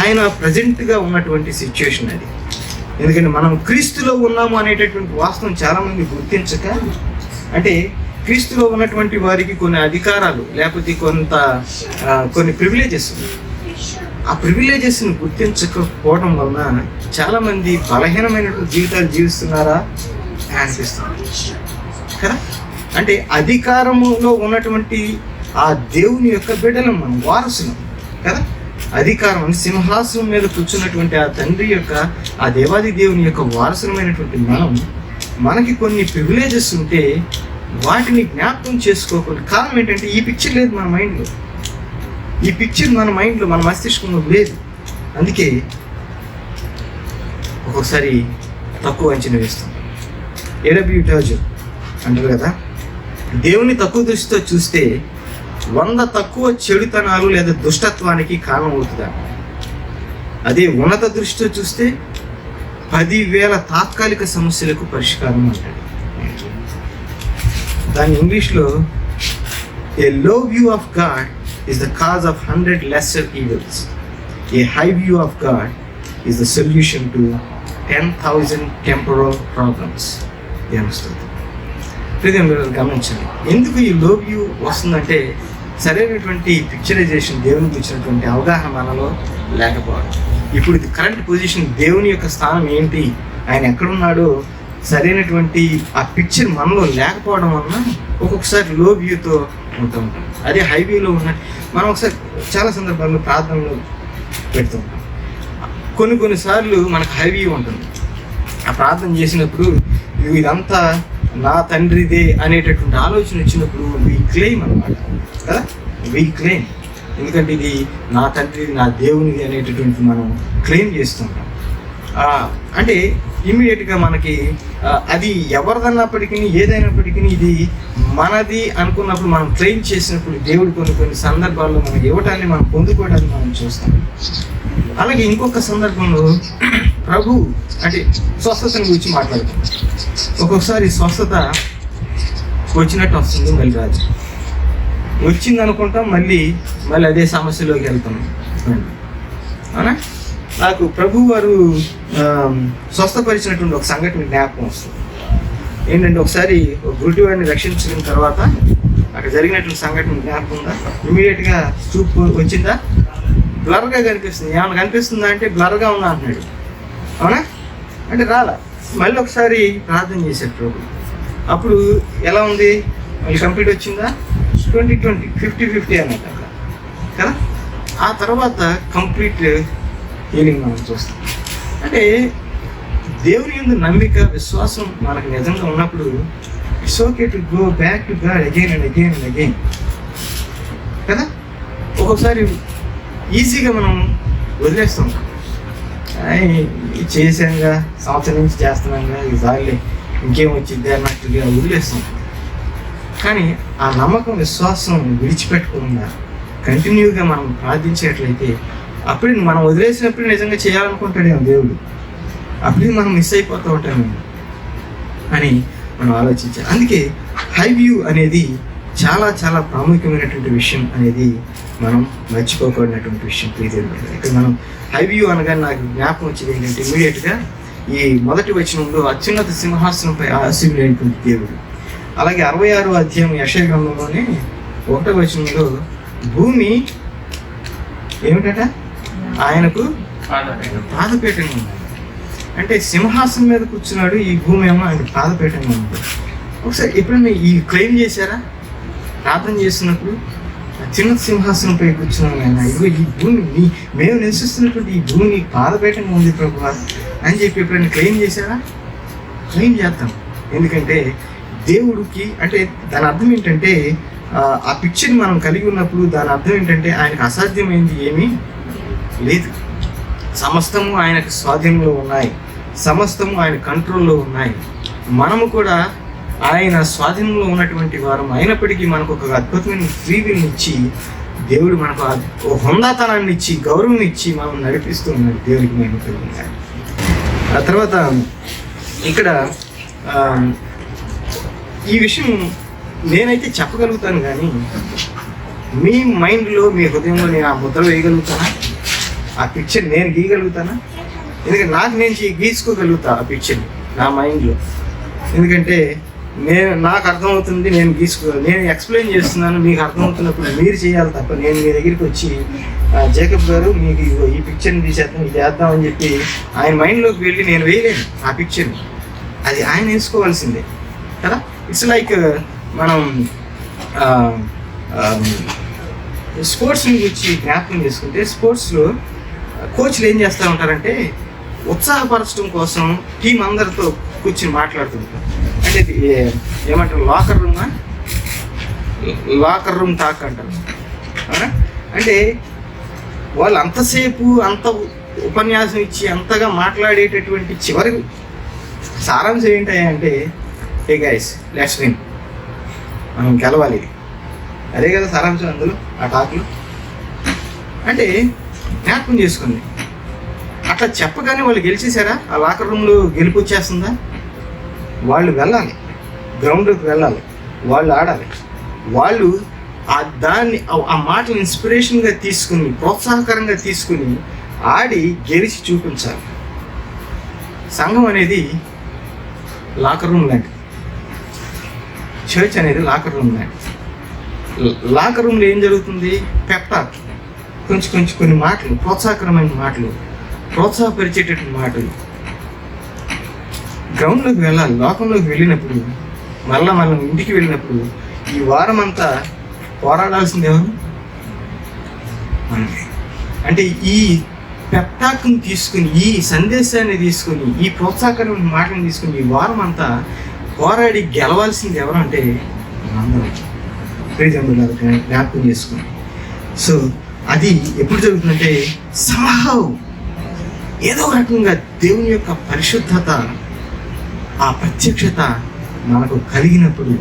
ఆయన ప్రజెంట్గా ఉన్నటువంటి సిచ్యువేషన్ అది. ఎందుకంటే మనం క్రీస్తులో ఉన్నాము అనేటటువంటి వాస్తవం చాలామంది గుర్తించక, అంటే క్రీస్తులో ఉన్నటువంటి వారికి కొన్ని అధికారాలు లేకపోతే కొన్ని ప్రివిలేజెస్, ఆ ప్రివిలేజెస్ని గుర్తించకపోవడం వలన చాలామంది బలహీనమైనటువంటి జీవితాలు జీవిస్తున్నారా అనిపిస్తుంది కదా. అంటే అధికారములో ఉన్నటువంటి ఆ దేవుని యొక్క బిడ్డలం, మనం వారసులం కదా. అధికారం అంటే సింహాసనం మీద కూర్చున్నటువంటి ఆ తండ్రి యొక్క, ఆ దేవాది దేవుని యొక్క వారసులమైనటువంటి మనకి కొన్ని ప్రివిలేజెస్ ఉంటే వాటిని జ్ఞాపకం చేసుకోకుండా. కారణం ఏంటంటే ఈ పిక్చర్ లేదు మన మైండ్లో, ఈ పిక్చర్ మన మైండ్లో, మన మస్తిష్కంలో లేదు. అందుకే ఒక్కొక్కసారి తక్కువ అంచనా వేస్తాం. ఏడబ్ల్యూ టార్జర్ అంటారు కదా, దేవుని తక్కువ దృష్టితో చూస్తే 100 తక్కువ చెడుతనాలు లేదా దుష్టత్వానికి కారణం అవుతుందా? అదే ఉన్నత దృష్టితో చూస్తే 10,000 తాత్కాలిక సమస్యలకు పరిష్కారం అంటాడు. దాని ఇంగ్లీష్లో ఏ లో view of God is the cause of 100 lesser evils, A high view of God is the solution to 10,000 temporal problems. ఏమొస్తుంది మీరు గమనించండి. ఎందుకు ఈ లో వ్యూ వస్తుందంటే సరైనటువంటి పిక్చరైజేషన్, దేవునికి ఇచ్చినటువంటి అవగాహన మనలో లేకపోవడం. ఇప్పుడు ఇది కరెంట్ పొజిషన్, దేవుని యొక్క స్థానం ఏంటి, ఆయన ఎక్కడున్నాడో సరైనటువంటి ఆ పిక్చర్ మనలో లేకపోవడం వలన ఒక్కొక్కసారి లో వ్యూతో ఉంటూ ఉంటాం. అదే హై వ్యూలో ఉన్న మనం ఒకసారి చాలా సందర్భాల్లో ప్రార్థనలు పెడుతూ ఉంటాం. కొన్నిసార్లు మనకు హై వ్యూ ఉంటుంది. ఆ ప్రార్థన చేసినప్పుడు ఇదంతా నా తండ్రిదే అనేటటువంటి ఆలోచన వచ్చినప్పుడు వీ క్లెయిమ్ అన్నమాట కదా, వీ క్లెయిమ్. ఎందుకంటే ఇది నా తండ్రిది, నా దేవునిది అనేటటువంటి మనం క్లెయిమ్ చేస్తుంటాం. అంటే ఇమ్మీడియట్గా మనకి అది ఎవరిదన్నప్పటికీ ఏదైనప్పటికీ ఇది మనది అనుకున్నప్పుడు, మనం క్లెయిమ్ చేసినప్పుడు దేవుడు కొన్ని సందర్భాల్లో మనం ఇవ్వటాన్ని, మనం పొందుకోవడానికి మనం చూస్తాం. అలాగే ఇంకొక సందర్భంలో ప్రభు అంటే స్వస్థతను గురించి మాట్లాడుతాం. ఒక్కొక్కసారి స్వస్థత వచ్చినట్టు వస్తుంది, మళ్ళీ రాదు. వచ్చింది అనుకుంటాం, మళ్ళీ అదే సమస్యలోకి వెళ్తాం. అవునా? నాకు ప్రభు వారు స్వస్థపరిచినటువంటి ఒక సంఘటన జ్ఞాపకం వస్తుంది. ఏంటంటే ఒకసారి ఒక గుడ్డివాడిని రక్షించిన తర్వాత అక్కడ జరిగినటువంటి సంఘటన జ్ఞాపకం ఉందా? ఇమీడియట్గా చూపు వచ్చిందా? బ్లర్గా కనిపిస్తుంది. ఏమైనా కనిపిస్తుందా అంటే బ్లర్గా ఉందా అంటున్నాడు. అవునా? అంటే రాలా. మళ్ళీ ఒకసారి ప్రార్థన చేశాడు ప్రభు. అప్పుడు ఎలా ఉంది? మళ్ళీ కంప్లీట్ వచ్చిందా? 20-20 50-50 అన్నట్టు కదా. ఆ తర్వాత కంప్లీట్ హీలింగ్ మనం చూస్తాం. అంటే దేవుని యందు నమ్మిక, విశ్వాసం మనకు నిజంగా ఉన్నప్పుడు it's okay to go back to God again and again and again కదా. ఒక్కొక్కసారి ఈజీగా మనం వదిలేస్తాం. చేసాంగా, సంవత్సరం నుంచి చేస్తున్నాంగా, ఈసారి ఇంకేం వచ్చింది అన్నట్టుగా వదిలేస్తాం. కానీ ఆ నమ్మకం, విశ్వాసం విడిచిపెట్టకుండా కంటిన్యూగా మనం ప్రార్థించేట్లయితే అప్పుడు మనం వదిలేసినప్పుడు నిజంగా చేయాలనుకుంటాడేమో దేవుడు, అప్పుడు మనం మిస్ అయిపోతూ ఉంటాము అని మనం ఆలోచించాలి. అందుకే హై వ్యూ అనేది చాలా చాలా ప్రాముఖ్యమైనటువంటి విషయం అనేది మనం మర్చిపోకూడనటువంటి విషయం. ఇక్కడ మనం హై వ్యూ అనగానే నాకు జ్ఞాపకం వచ్చేది ఏంటంటే ఇమీడియట్గా ఈ మొదటి వచనంలో అత్యున్నత సింహాసనంపై ఆసీనుడైనటువంటి దేవుడు. అలాగే 66వ అధ్యాయం యెషయా గ్రంథంలోనే 1వ వచనంలో భూమి ఏమిటట? ఆయనకు పాదపీఠంగా ఉంది. అంటే సింహాసనం మీద కూర్చున్నాడు, ఈ భూమి ఏమో ఆయన పాదపీఠంగా ఉంది. ఒకసారి ఎప్పుడైనా ఈ క్లెయిమ్ చేశారా? ప్రార్థన చేస్తున్నప్పుడు చిన్న సింహాసనంపై కూర్చున్నాను ఆయన, ఇదిగో ఈ భూమి మేము నివసిస్తున్నటువంటి ఈ భూమి పాదపీఠంగా ఉంది ప్రభువా అని చెప్పి ఎప్పుడైనా క్లెయిమ్ చేశారా? క్లెయిమ్ చేస్తాం. ఎందుకంటే దేవుడికి అంటే దాని అర్థం ఏంటంటే ఆ పిక్చర్ మనం కలిగి ఉన్నప్పుడు దాని అర్థం ఏంటంటే ఆయనకు అసాధ్యమైంది ఏమీ లేదు. సమస్తము ఆయనకు స్వాధీనంలో ఉన్నాయి, సమస్తము ఆయన కంట్రోల్లో ఉన్నాయి. మనము కూడా ఆయన స్వాధీనంలో ఉన్నటువంటి వారం అయినప్పటికీ మనకు ఒక అద్భుతమైన ఫ్రీ విల్ ఇచ్చి దేవుడు మనకు హుందాతనాన్ని ఇచ్చి, గౌరవం ఇచ్చి మనం నడిపిస్తూ ఉన్నాడు. దేవుడికి మేము కలిగినాయి. ఆ తర్వాత ఇక్కడ ఈ విషయం నేనైతే చెప్పగలుగుతాను, కానీ మీ మైండ్లో, మీ హృదయంలో నేను ఆ ముద్ర వేయగలుగుతానా? ఆ పిక్చర్ నేను గీయగలుగుతానా? ఎందుకంటే నేను గీసుకోగలుగుతా ఆ పిక్చర్ని నా మైండ్లో. ఎందుకంటే నాకు అర్థమవుతుంది, నేను ఎక్స్ప్లెయిన్ చేస్తున్నాను, మీకు అర్థమవుతున్నప్పుడు మీరు చేయాలి తప్ప నేను మీ దగ్గరికి వచ్చి జేకబ్ గారు మీకు ఈ పిక్చర్ని తీసేద్దాం, ఇది చేద్దాం అని చెప్పి ఆయన మైండ్లోకి వెళ్ళి నేను వేయలేను ఆ పిక్చర్ని. అది ఆయన వేసుకోవాల్సిందే కదా. ఇట్స్ లైక్ మనం స్పోర్ట్స్ని గురించి జ్ఞాపకం చేసుకుంటే స్పోర్ట్స్లో కోచ్లు ఏం చేస్తూ ఉంటారంటే ఉత్సాహపరచడం కోసం టీం అందరితో కూర్చొని మాట్లాడుతుంటారు. అంటే ఏమంటారు, లాకర్ రూమ్ టాక్ అంటారు. అవునా? అంటే వాళ్ళు అంతసేపు అంత ఉపన్యాసం ఇచ్చి అంతగా మాట్లాడేటటువంటి చివరి సారాంశం ఏంటంటే హే గైస్ లెట్స్ విన్, మనం గెలవాలి, అదే కదా సారాంశం అందులో ఆ టాక్లో. అంటే జ్ఞాపకం చేసుకుంది. అట్లా చెప్పగానే వాళ్ళు గెలిచేశారా? ఆ లాకర్ రూమ్లో గెలుపు వచ్చేస్తుందా? వాళ్ళు వెళ్ళాలి, గ్రౌండ్లోకి వెళ్ళాలి, వాళ్ళు ఆడాలి. వాళ్ళు దాన్ని ఆ మాటలు ఇన్స్పిరేషన్గా తీసుకుని, ప్రోత్సాహకరంగా తీసుకుని ఆడి గెలిచి చూపించాలి. సంఘం అనేది లాకర్ రూమ్ లాంటిది. చర్చ్ అనేది లాకర్ రూమ్ లాంటిది. లాకర్ రూమ్లో ఏం జరుగుతుంది? పెప్టాక్, కొన్ని మాటలు, ప్రోత్సాహకరమైన మాటలు, ప్రోత్సాహపరిచేటటువంటి మాటలు. గ్రౌండ్లోకి వెళ్ళాలి. లోకంలోకి వెళ్ళినప్పుడు, మళ్ళీ మనం ఇంటికి వెళ్ళినప్పుడు ఈ వారం అంతా పోరాడాల్సింది ఎవరు? మనమే. అంటే ఈ పెప్టాక్ని తీసుకుని, ఈ సందేశాన్ని తీసుకుని, ఈ ప్రోత్సాహకరమైన మాటలను తీసుకుని ఈ వారం అంతా పోరాడి గెలవాల్సింది ఎవరు అంటే అందరం. ప్రియజనులారా జ్ఞాపకం చేసుకుని. సో అది ఎప్పుడు జరుగుతుందంటే somehow ఏదో రకంగా దేవుని యొక్క పరిశుద్ధత, ఆ ప్రత్యక్షత మనకు కలిగినప్పుడు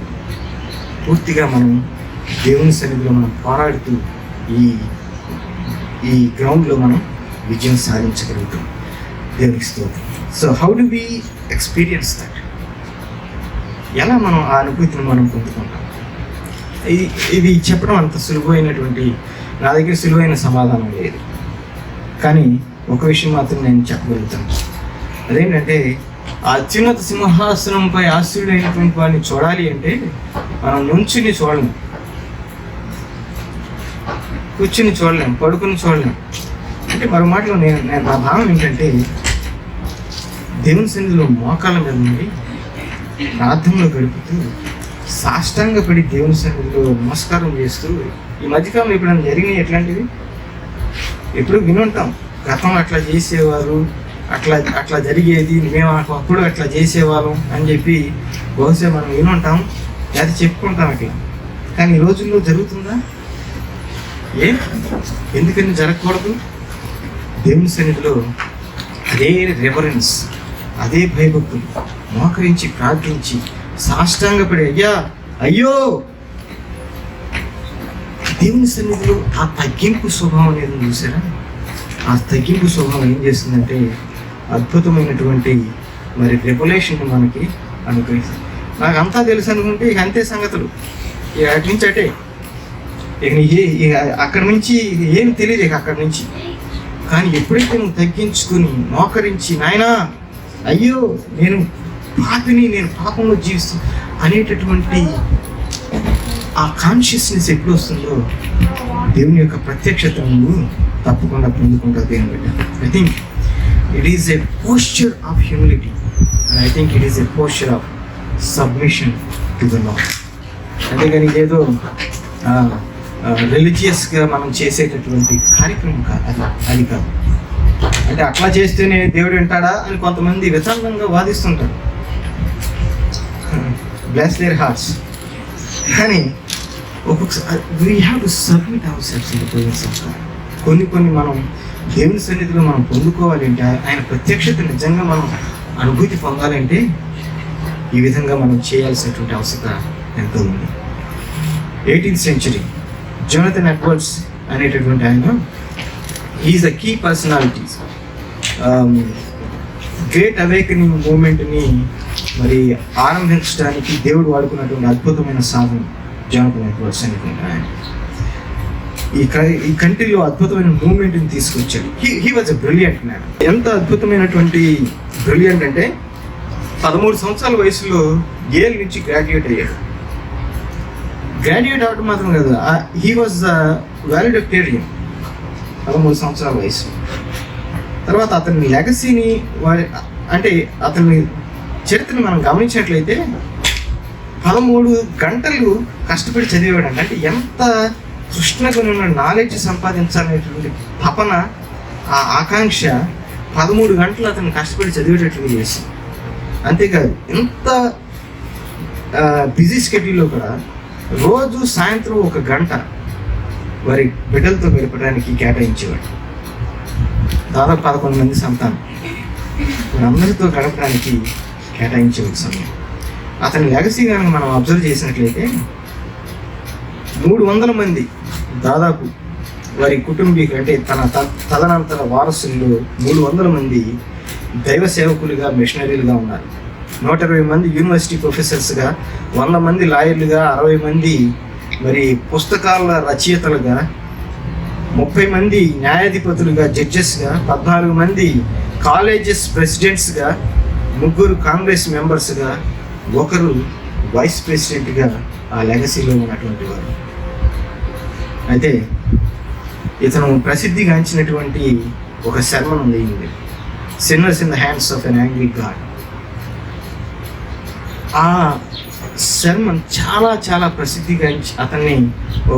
పూర్తిగా మనం దేవుని సన్నిధిలో మనం పోరాడుతూ ఈ గ్రౌండ్లో మనం విజయం సాధించగలుగుతాం. దేవునికి స్తోత్రం. So how do we experience that? ఎలా మనం ఆ అనుభూతిని మనం పొందుకుంటాం? ఇది చెప్పడం అంత సులువైనటువంటి, నా దగ్గర సులువైన సమాధానం లేదు. కానీ ఒక విషయం మాత్రం నేను చెప్పగలుగుతాను. అదేంటంటే ఆ అత్యున్నత సింహాసనంపై ఆశ్రయుడైనటువంటి వాడిని చూడాలి అంటే మనం నుంచుని చూడలేం, కూర్చుని చూడలేం, పడుకుని చూడలేం. అంటే మరో మాటలో నా భావం ఏంటంటే దేవుని సన్నిధిలో మోకాళ్ళ మీద ఉండి ప్రార్థనలో గడుపుతూ సాష్టాంగపడి దేవుని సన్నిధిలో నమస్కారం చేస్తూ, ఈ మధ్యకాలంలో ఎప్పుడైనా జరిగినాయి ఎట్లాంటివి? ఎప్పుడు వినుంటాం, గతంలో అట్లా చేసేవారు, అట్లా జరిగేది, మేము అప్పుడు అట్లా చేసేవాళ్ళం అని చెప్పి బహుశా మనం వినుంటాం, అది చెప్పుకుంటాం అట్లా. కానీ ఈ రోజుల్లో జరుగుతుందా? ఎందుకని జరగకూడదు? దేవుని సన్నిధిలో అదే రెవరెన్స్, అదే భయభక్తులు, మోకరించి ప్రార్థించి సాష్టాంగపడి అయ్యో దేవుని సన్నిధిలో ఆ తగ్గింపు స్వభావం అనేది చూసారా? ఆ తగ్గింపు స్వభావం ఏం చేస్తుందంటే అద్భుతమైనటువంటి మరి రెవల్యూషన్ మనకి అనుగ్రహిస్తుంది. నాకు అంతా తెలుసు అనుకుంటే ఇక అంతే సంగతులు, ఇక అటు నుంచి అటే, ఇక అక్కడి నుంచి ఏమి తెలియదు ఇక అక్కడి నుంచి. కానీ ఎప్పుడైతే నువ్వు తగ్గించుకుని మోకరించి, నాయనా అయ్యో నేను పాపిని, నేను పాపంలో జీవిస్తూ అనేటటువంటి ఆ కాన్షియస్నెస్ ఎప్పుడు వస్తుందో దేవుని యొక్క ప్రత్యక్షత నువ్వు తప్పకుండా పొందుకుంటావు. దేవుని బిడ్డ, I think it is a posture of humility and I think it is a posture of submission to the lord. అంతేగాని ఇదేదో రిలీజియస్గా మనం చేసేటటువంటి కార్యక్రమం కాదు, అది కాదు. అంటే అట్లా చేస్తేనే దేవుడు వింటాడా అని కొంతమంది వితండంగా వాదిస్తుంటారు. Bless their hearts. కానీ ఒక్కొక్కసారి we have to submit our selves in the presence of God. కొన్ని మనం దేవుని సన్నిధిలో మనం పొందుకోవాలంటే, ఆయన ప్రత్యక్షత నిజంగా మనం అనుభూతి పొందాలంటే ఈ విధంగా మనం చేయాల్సినటువంటి అవసరత ఎంతో ఉంది. 18th century జోనథన్ ఎడ్వర్డ్స్ అనేటటువంటి ఆయన, is the key personalities. Great awakening మూమెంట్ని మరి ఆరంభించడానికి దేవుడు వాడుకున్నటువంటి అద్భుతమైన సాధన జోనథన్ ఎడ్వర్డ్స్ అనేటువంటి ఆయన. ఈ కంట్రీలో అద్భుతమైన మూమెంట్ని తీసుకొచ్చాడు. He was a brilliant man. ఎంత అద్భుతమైనటువంటి బ్రిలియంట్ అంటే 13 సంవత్సరాల వయసులో యేల్ నుంచి గ్రాడ్యుయేట్ అయ్యాడు. గ్రాడ్యుయేట్ అవడం మాత్రం కాదు, హీ వాజ్ వాలిడిక్టేరియన్ 13 సంవత్సరాల వయసు. తర్వాత అతని లెగసీని అంటే అతని చరిత్రను మనం గమనించినట్లయితే 13 గంటలు కష్టపడి చదివేవాడు. అంటే ఎంత తృష్ణగా ఉన్న నాలెడ్జ్ సంపాదించాలనేటువంటి తపన, ఆ ఆకాంక్ష 13 గంటలు అతను కష్టపడి చదివేటట్లుగా చేసింది. అంతేకాదు, ఎంత బిజీ స్కెడ్యూల్లో కూడా రోజు సాయంత్రం 1 గంట వారి బిడ్డలతో గడపడానికి కేటాయించేవాడు. దాదాపు 11 మంది సంతానం, అందరితో గడపడానికి కేటాయించేవాడు సమయం. అతని లెగసీ కనుక మనం అబ్జర్వ్ చేసినట్లయితే 300 మంది దాదాపు వారి కుటుంబీకులు, అంటే తన తదనంతర వారసుల్లో 300 మంది దైవ సేవకులుగా, మిషనరీలుగా ఉన్నారు. 120 మంది యూనివర్సిటీ ప్రొఫెసర్స్గా, 100 మంది లాయర్లుగా, 60 మంది మరి పుస్తకాల రచయితలుగా, 30 మంది న్యాయాధిపతులుగా, జడ్జెస్గా, 14 మంది కాలేజెస్ ప్రెసిడెంట్స్గా, 3 కాంగ్రెస్ మెంబర్స్గా, 1 వైస్ ప్రెసిడెంట్గా ఆ లెగసీలో ఉన్నటువంటి వారు. అయితే ఇతను ప్రసిద్ధిగాంచినటువంటి ఒక శర్మన్ ఉంది, sinners in the hands of an angry God. ఆ శర్మన్ చాలా చాలా ప్రసిద్ధిగాంచి అతన్ని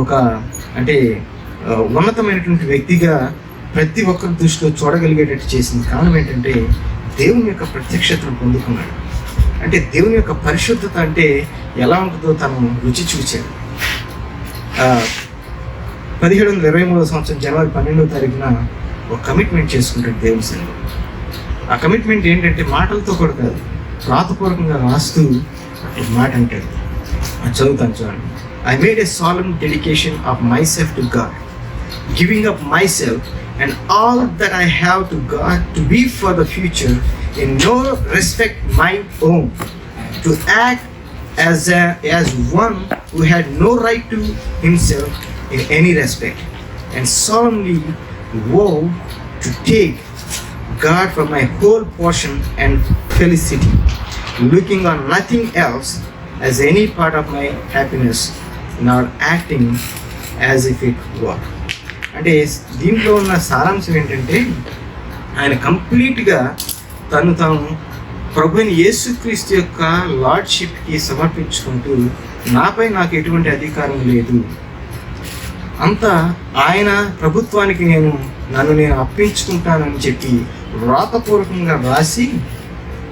ఒక ఉన్నతమైనటువంటి వ్యక్తిగా ప్రతి ఒక్కరి దృష్టిలో చూడగలిగేటట్టు చేసింది. కారణం ఏంటంటే దేవుని యొక్క ప్రత్యక్షతను పొందుకున్నాడు. అంటే దేవుని యొక్క పరిశుద్ధత అంటే ఎలా ఉంటుందో తను రుచి చూచాడు. 1723 సంవత్సరం జనవరి 12వ తారీఖున ఒక కమిట్మెంట్ చేసుకుంటాడు దేవుని సన్నిధిలో. ఆ కమిట్మెంట్ ఏంటంటే మాటలతో కూడా కాదు, రాతపూర్వకంగా రాస్తూ మాట అంటాడు. అది చదువుతాను చూడండి. I made a solemn dedication of myself to God, giving up myself and all that I have to God to be for the future, in no respect my own, to act as one who had no right to himself in any respect, and solemnly vowed to take God for my whole portion and felicity, looking on nothing else as any part of my happiness, nor acting as if it were. అంటే దీంట్లో ఉన్న సారాంశం ఏంటంటే ఆయన కంప్లీట్గా తాను ప్రభుని యేసుక్రీస్తు యొక్క లార్డ్షిప్కి సమర్పించుకుంటూ నాపై నాకు ఎటువంటి అధికారం లేదు, అంతా ఆయన ప్రభుత్వానికి నన్ను అప్పించుకుంటానని చెప్పి వ్రాతపూర్వకంగా రాసి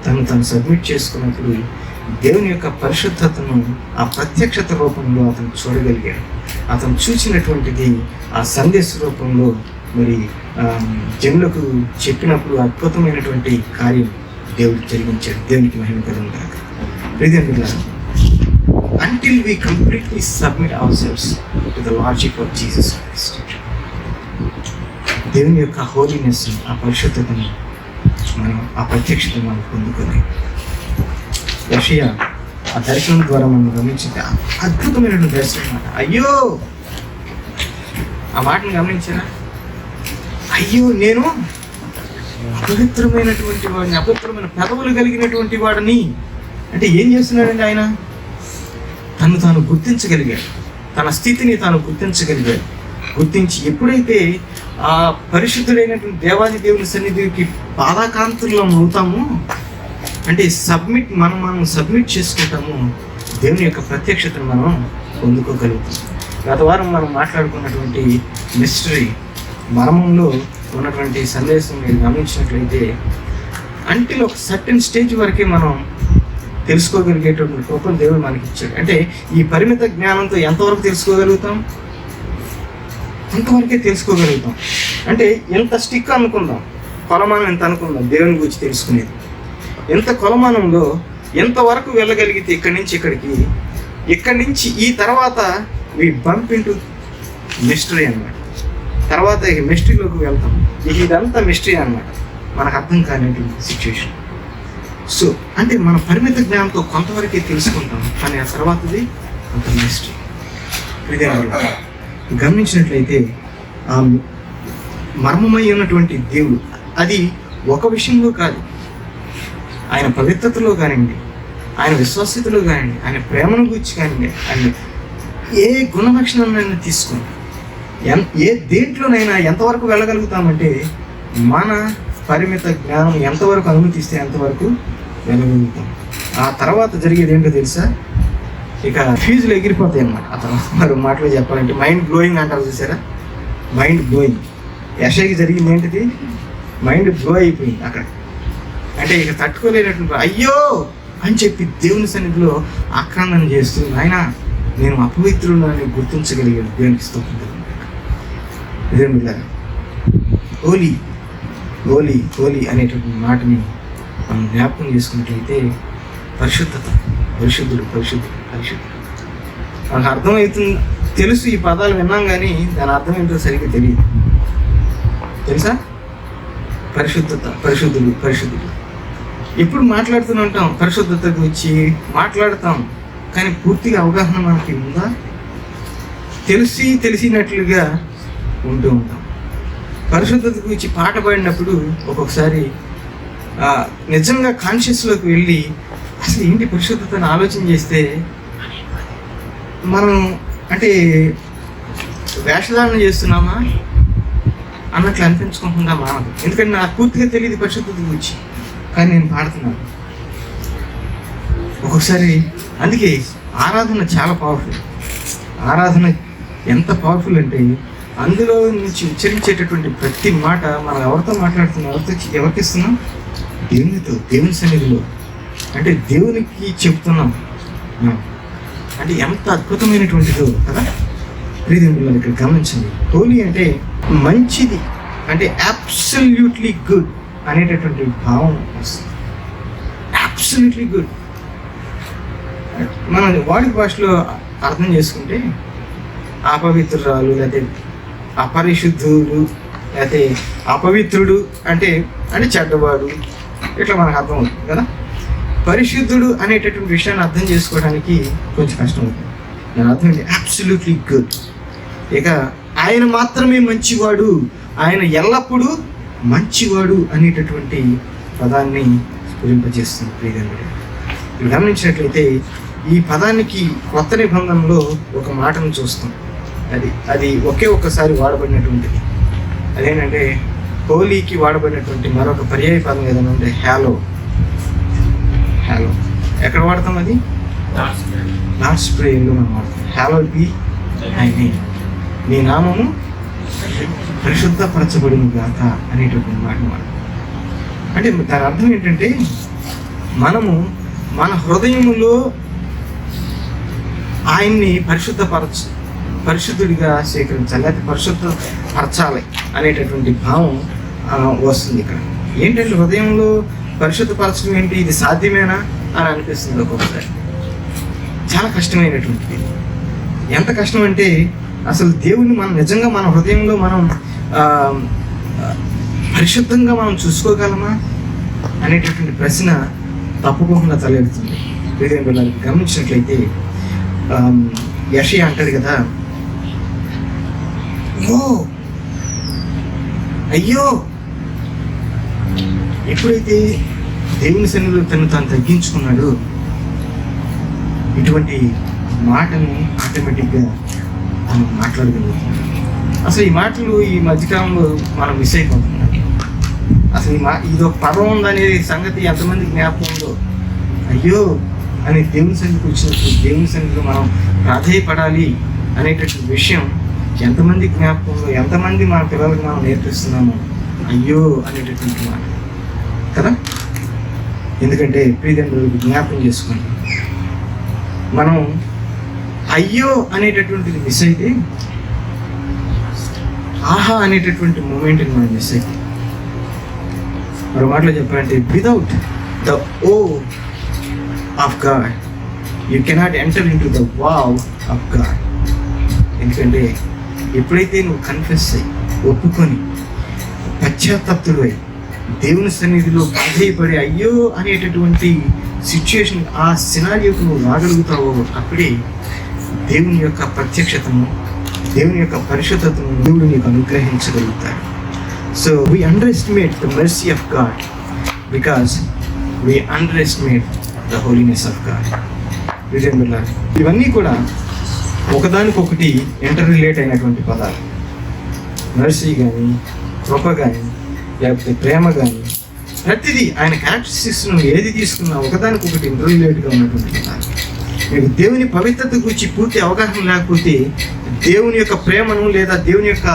తను సబ్మిట్ చేసుకున్నప్పుడు దేవుని యొక్క పరిశుద్ధతను ఆ ప్రత్యక్షత రూపంలో అతను చూడగలిగాడు. అతను చూసినటువంటిది ఆ సందేశ రూపంలో మరి జనులకు చెప్పినప్పుడు అద్భుతమైనటువంటి కార్యం దేవుడు జరిగించాడు. దేవునికి మహిమ కలుగును గాక. ప్రియమిత్రులారా, until we completely submit ourselves to the lordship of Jesus Christ, దేవుని యొక్క హోలీనెస్, ఆ పరిశుద్ధతను మనం, ఆ ప్రత్యక్షతను మనం పొందుకొని యెషయా ఆ దర్శనం ద్వారా మనం గమనించింది అద్భుతమైనటువంటి దర్శనం మాట. అయ్యో, ఆ మాటను గమనించారా? అయ్యో, నేను అపవిత్రమైనటువంటి వాడిని, అపవిత్రమైన పెదవులు కలిగినటువంటి వాడిని. అంటే ఏం చేస్తున్నాడండి ఆయన? తాను గుర్తించగలిగాడు, తన స్థితిని తాను గుర్తించగలిగాడు. గుర్తించి ఎప్పుడైతే ఆ పరిశుద్ధుడైనటువంటి దేవాది దేవుని సన్నిధికి పాదాకాంతుల్లో అవుతామో, అంటే మనం సబ్మిట్ చేసుకుంటాము, దేవుని యొక్క ప్రత్యక్షతను మనం పొందుకోగలుగుతాం. గత వారం మనం మాట్లాడుకున్నటువంటి మిస్టరీ మర్మంలో ఉన్నటువంటి సందేశం మీరు గమనించినట్లయితే, అంటిల్ ఒక సర్టెన్ స్టేజ్ వరకే మనం తెలుసుకోగలిగేటువంటి కృపను దేవుడు మనకి ఇచ్చాడు. అంటే ఈ పరిమిత జ్ఞానంతో ఎంతవరకు తెలుసుకోగలుగుతాం? అంతవరకే తెలుసుకోగలుగుతాం. అంటే ఎంత స్టిక్ అనుకుందాం, కొలమానం ఎంత అనుకుందాం దేవుని గురించి తెలుసుకునేది. ఎంత కొలమానంలో ఎంతవరకు వెళ్ళగలిగితే ఇక్కడి నుంచి ఇక్కడికి, ఇక్కడి నుంచి ఈ తర్వాత వీ బంప్ ఇంటూ మిస్టరీ అన్నమాట. తర్వాత ఇక మిస్టరీలోకి వెళ్తాం. ఇదంతా మిస్టరీ అన్నమాట, మనకు అర్థం కానిటువంటి సిచ్యువేషన్. సో అంటే మన పరిమిత జ్ఞానంతో కొంతవరకే తెలుసుకుంటాం, కానీ ఆ తర్వాతది అంత మిస్టరీ. విధంగా గమనించినట్లయితే ఆ మర్మమై ఉన్నటువంటి దేవుడు అది ఒక విషయంలో కాదు, ఆయన పవిత్రతలో కానివ్వండి, ఆయన విశ్వాస్యతలో కానివ్వండి, ఆయన ప్రేమను గురించి కానివ్వండి, ఆయన ఏ గుణలక్షణాలను తీసుకుని ఏ దేంట్లోనైనా ఎంతవరకు వెళ్ళగలుగుతామంటే మన పరిమిత జ్ఞానం ఎంతవరకు అనుమతిస్తే అంతవరకు వెళ్ళగలుగుతాం. ఆ తర్వాత జరిగేది ఏంటో తెలుసా? ఇక ఫ్యూజులు ఎగిరిపోతాయి అన్నమాట. ఆ తర్వాత మరో మాటలో చెప్పాలంటే మైండ్ బ్లోయింగ్ అంటారు చూసారా? Mind blowing. యెషయాకి జరిగింది ఏంటిది? మైండ్ బ్లో అయిపోయింది అక్కడ. అంటే ఇక తట్టుకోలేనటువంటి అయ్యో అని చెప్పి దేవుని సన్నిధిలో ఆక్రందన చేస్తూ, ఆయన నేను అపవిత్రులని గుర్తించగలిగాను. దేవునికి స్తోత్రం. ఇదేమిలా హోలీ హోలీ హోలీ అనేటువంటి మాటని మనం జ్ఞాపకం చేసుకున్నట్లయితే పరిశుద్ధత, పరిశుద్ధుడు పరిశుద్ధుడు పరిశుద్ధుడు మనకు అర్థమవుతుంది. తెలుసు, ఈ పదాలు విన్నాం, కానీ దాని అర్థం ఏంటో సరిగ్గా తెలియదు. తెలుసా? పరిశుద్ధత, పరిశుద్ధుడు పరిశుద్ధుడు. ఎప్పుడు మాట్లాడుతూనే ఉంటాం, పరిశుద్ధత గురించి మాట్లాడతాం, కానీ పూర్తిగా అవగాహన మనకి ఉందా? తెలిసినట్లుగా ఉంటూ ఉంటాం. పరిశుద్ధత గురించి పాట పాడినప్పుడు ఒక్కొక్కసారి నిజంగా కాన్షియస్లోకి వెళ్ళి అసలు ఏంటి పరిశుద్ధతను ఆలోచన చేస్తే మనం అంటే వేషధారణ చేస్తున్నామా అన్నట్లు అనిపించుకోకుండా మానదు. ఎందుకంటే నాకు పూర్తిగా తెలియదు పరిశుద్ధత గురించి, కానీ నేను పాడుతున్నాను. ఒక్కొక్కసారి అందుకే ఆరాధన చాలా పవర్ఫుల్. ఆరాధన ఎంత పవర్ఫుల్ అంటే అందులో నుంచి ఉచ్చరించేటటువంటి ప్రతి మాట మనం ఎవరితో మాట్లాడుతున్నాం, ఎవరికి ఇస్తున్నాం? దేవునితో, దేవుని సన్నిధిలో, అంటే దేవునికి చెప్తున్నాం. అంటే ఎంత అద్భుతమైనటువంటిదో కదా. ప్రియదేవుని ఇక్కడ గమనించండి, హోలీ అంటే మంచిది, అంటే అబ్సల్యూట్లీ గుడ్ అనేటటువంటి భావం వస్తుంది. అబ్సల్యూట్లీ గుడ్ మనం వాడుక భాషలో అర్థం చేసుకుంటే అపవిత్రురాలు, లేకపోతే అపరిశుద్ధుడు, లేకపోతే అపవిత్రుడు అంటే చెడ్డవాడు, ఇట్లా మనకు అర్థం అవుతుంది కదా. పరిశుద్ధుడు అనేటటువంటి విషయాన్ని అర్థం చేసుకోవడానికి కొంచెం కష్టం అవుతుంది. దాని అర్థం ఏంటి? Absolutely good. ఇక ఆయన మాత్రమే మంచివాడు, ఆయన ఎల్లప్పుడూ మంచివాడు అనేటటువంటి పదాన్ని స్ఫురింపజేస్తుంది. ప్రియదేవుడు మీరు గమనించినట్లయితే ఈ పదానికి కొత్త నిబంధనలో ఒక మాటను చూస్తాం. అది ఒక్కసారి వాడబడినటువంటిది. అదేంటంటే హోలీకి వాడబడినటువంటి మరొక పర్యాయ పదం ఏదైనా ఉంటే హ్యాలో. ఎక్కడ వాడతాం? అది లార్డ్స్ ప్రేయర్లో మనం వాడతాం. హ్యాలో బి మై నేమ్, నీ నామము పరిశుద్ధపరచబడిన గాక అనేటటువంటి మాట వాడతాం. అంటే దాని అర్థం ఏంటంటే మనము మన హృదయములో ఆయన్ని పరిశుద్ధుడిగా స్వీకరించాలి, లేకపోతే పరిశుద్ధపరచాలి అనేటటువంటి భావం వస్తుంది ఇక్కడ. ఏంటంటే హృదయంలో పరిశుద్ధపరచడం ఏంటి, ఇది సాధ్యమేనా అని అనిపిస్తుంది ఒక్కొక్కసారి. చాలా కష్టమైనటువంటిది. ఎంత కష్టం అంటే అసలు దేవుని మనం నిజంగా మన హృదయంలో మనం పరిశుద్ధంగా మనం చూసుకోగలమా అనేటటువంటి ప్రశ్న తప్పకుండా తలెడుతుంది. వీరేంద్రులు గమనించినట్లయితే యెషయా అంటాడు కదా, అయ్యో ఎప్పుడైతే దేవుని సన్నిధిలో తాను తగ్గించుకున్నాడో ఇటువంటి మాటను ఆటోమేటిక్గా మనం మాట్లాడగలుగుతున్నాం. అసలు ఈ మాటలు ఈ మధ్యకాలంలో మనం మిస్ అయిపోతున్నాం. అసలు ఇదొక పదం ఉందనే సంగతి ఎంతమంది జ్ఞాపకం ఉందో. అయ్యో అని దేవుని సన్నిధికి వచ్చినప్పుడు దేవుని సన్నిధిలో మనం ప్రాధేయపడాలి అనేటటువంటి విషయం ఎంతమంది జ్ఞాపకంలో, ఎంతమంది మన పిల్లలకు మనం నేర్పిస్తున్నాము అయ్యో అనేటటువంటి మాట కదా. ఎందుకంటే ప్రియదేవునికి జ్ఞాపకం చేసుకోండి, మనం అయ్యో అనేటటువంటిది మిస్ అయితే ఆహా అనేటటువంటి మూమెంట్ని మనం మిస్ అయితే. మరో మాటలో చెప్పాలంటే without the oh of God you cannot enter into the wow of God. ఎందుకంటే ఎప్పుడైతే నువ్వు కన్ఫెస్ అయ్యి ఒప్పుకొని పశ్చాత్తాప్తుడు అయి దేవుని సన్నిధిలో బాధపడి అయ్యో అనేటటువంటి సిచ్యుయేషన్, ఆ సినారియోకి నువ్వు రాగలుగుతావో అప్పుడే దేవుని యొక్క ప్రత్యక్షతను, దేవుని యొక్క పరిశుద్ధతను దేవుడు నీకు అనుగ్రహించగలుగుతాడు. So we underestimate the mercy of God because we underestimate the holiness of God. ఇవన్నీ కూడా ఒకదానికొకటి ఇంటర్ రిలేట్ అయినటువంటి పదాలు. మెర్సీ కానీ, కృప కానీ, లేకపోతే ప్రేమ కానీ, ప్రతిదీ ఆయన క్యారెక్టరిస్టిక్స్ ఏది తీసుకున్నా ఒకదానికొకటి ఇంటర్ రిలేట్గా ఉన్నటువంటి పదాలు. మీకు దేవుని పవిత్రత గురించి పూర్తి అవగాహన లేకపోతే దేవుని యొక్క ప్రేమను లేదా దేవుని యొక్క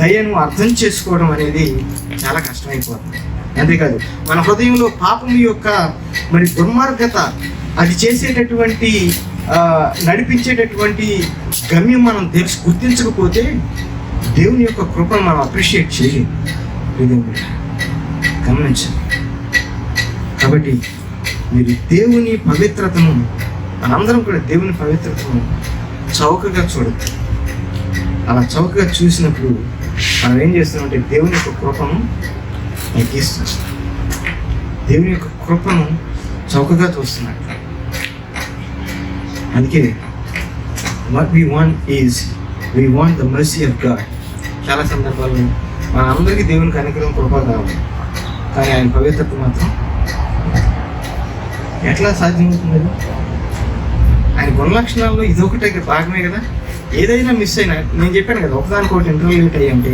దయను అర్థం చేసుకోవడం అనేది చాలా కష్టమైపోతుంది. అంతేకాదు మన హృదయంలో పాపం యొక్క మరి దుర్మార్గత అది చేసేటటువంటి నడిపించేటటువంటి గమ్యం మనం గుర్తించకపోతే దేవుని యొక్క కృపను మనం అప్రిషియేట్ చేయలేము. గమనించండి. కాబట్టి మీరు దేవుని పవిత్రతను, మనందరం కూడా దేవుని పవిత్రతను చౌకగా చూడద్దు. అలా చౌకగా చూసినప్పుడు మనం ఏం చేస్తామంటే దేవుని యొక్క కృపను తగ్గిస్తాం. దేవుని యొక్క కృపను చౌకగా చూస్తున్నాడు. అందుకే what we want the mercy of God. చాలా సందర్భాల్లో మన అందరికీ దేవునికి అనుగ్రహం కృప కావాలి, కానీ ఆయన పవిత్రత మాత్రం ఎట్లా సాధ్యమవుతుంది? ఆయన గుణలక్షణాల్లో ఇదొకటే భాగమే కదా. ఏదైనా మిస్ అయినా, నేను చెప్పాను కదా, ఒకదానికొకటి ఇంటర్లేట్ అయ్యంటే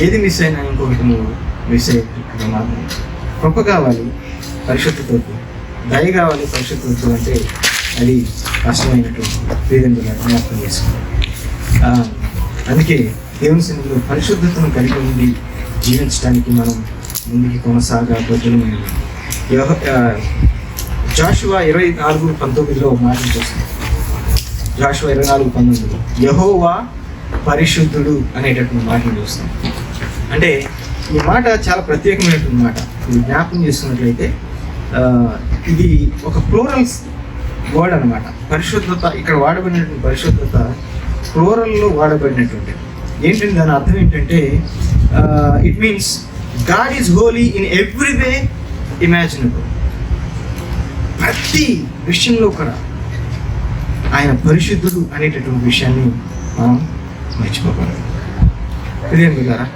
ఏది మిస్ అయినా ఇంకొకటి నువ్వు మిస్ అయ్యేది మాత్రం. కృప కావాలి పరిశుద్ధతతో, దయ కావాలి పరిశుద్ధతతో, అంటే అది కష్టమైనటువంటి ప్రియదండ్రులు జ్ఞాపకం చేసుకోవాలి. అందుకే దేవుని సన్నిధిలో పరిశుద్ధతను కలిగి ఉండి జీవించడానికి మనం ముందుకు కొనసాగబద్దులమైనది. జాషువా 24:19 మాటలు చూస్తాం. జాషువా 24:19 యెహోవా పరిశుద్ధుడు అనేటటువంటి మాటలు చూస్తాం. అంటే ఈ మాట చాలా ప్రత్యేకమైనటువంటి మాట. ఇది జ్ఞాపకం చేస్తున్నట్లయితే ఇది ఒక ప్లూరల్స్ వర్డ్ అనమాట. పరిశుద్ధత ఇక్కడ వాడబడినటువంటి పరిశుద్ధత ప్లూరల్లో వాడబడినటువంటి ఏంటంటే దాని అర్థం ఏంటంటే it means God is Holi in every way imaginable. ప్రతి విషయంలో కూడా ఆయన పరిశుద్ధుడు అనేటటువంటి విషయాన్ని మనం మర్చిపోకూడదు. ప్రియమిత్రులారా,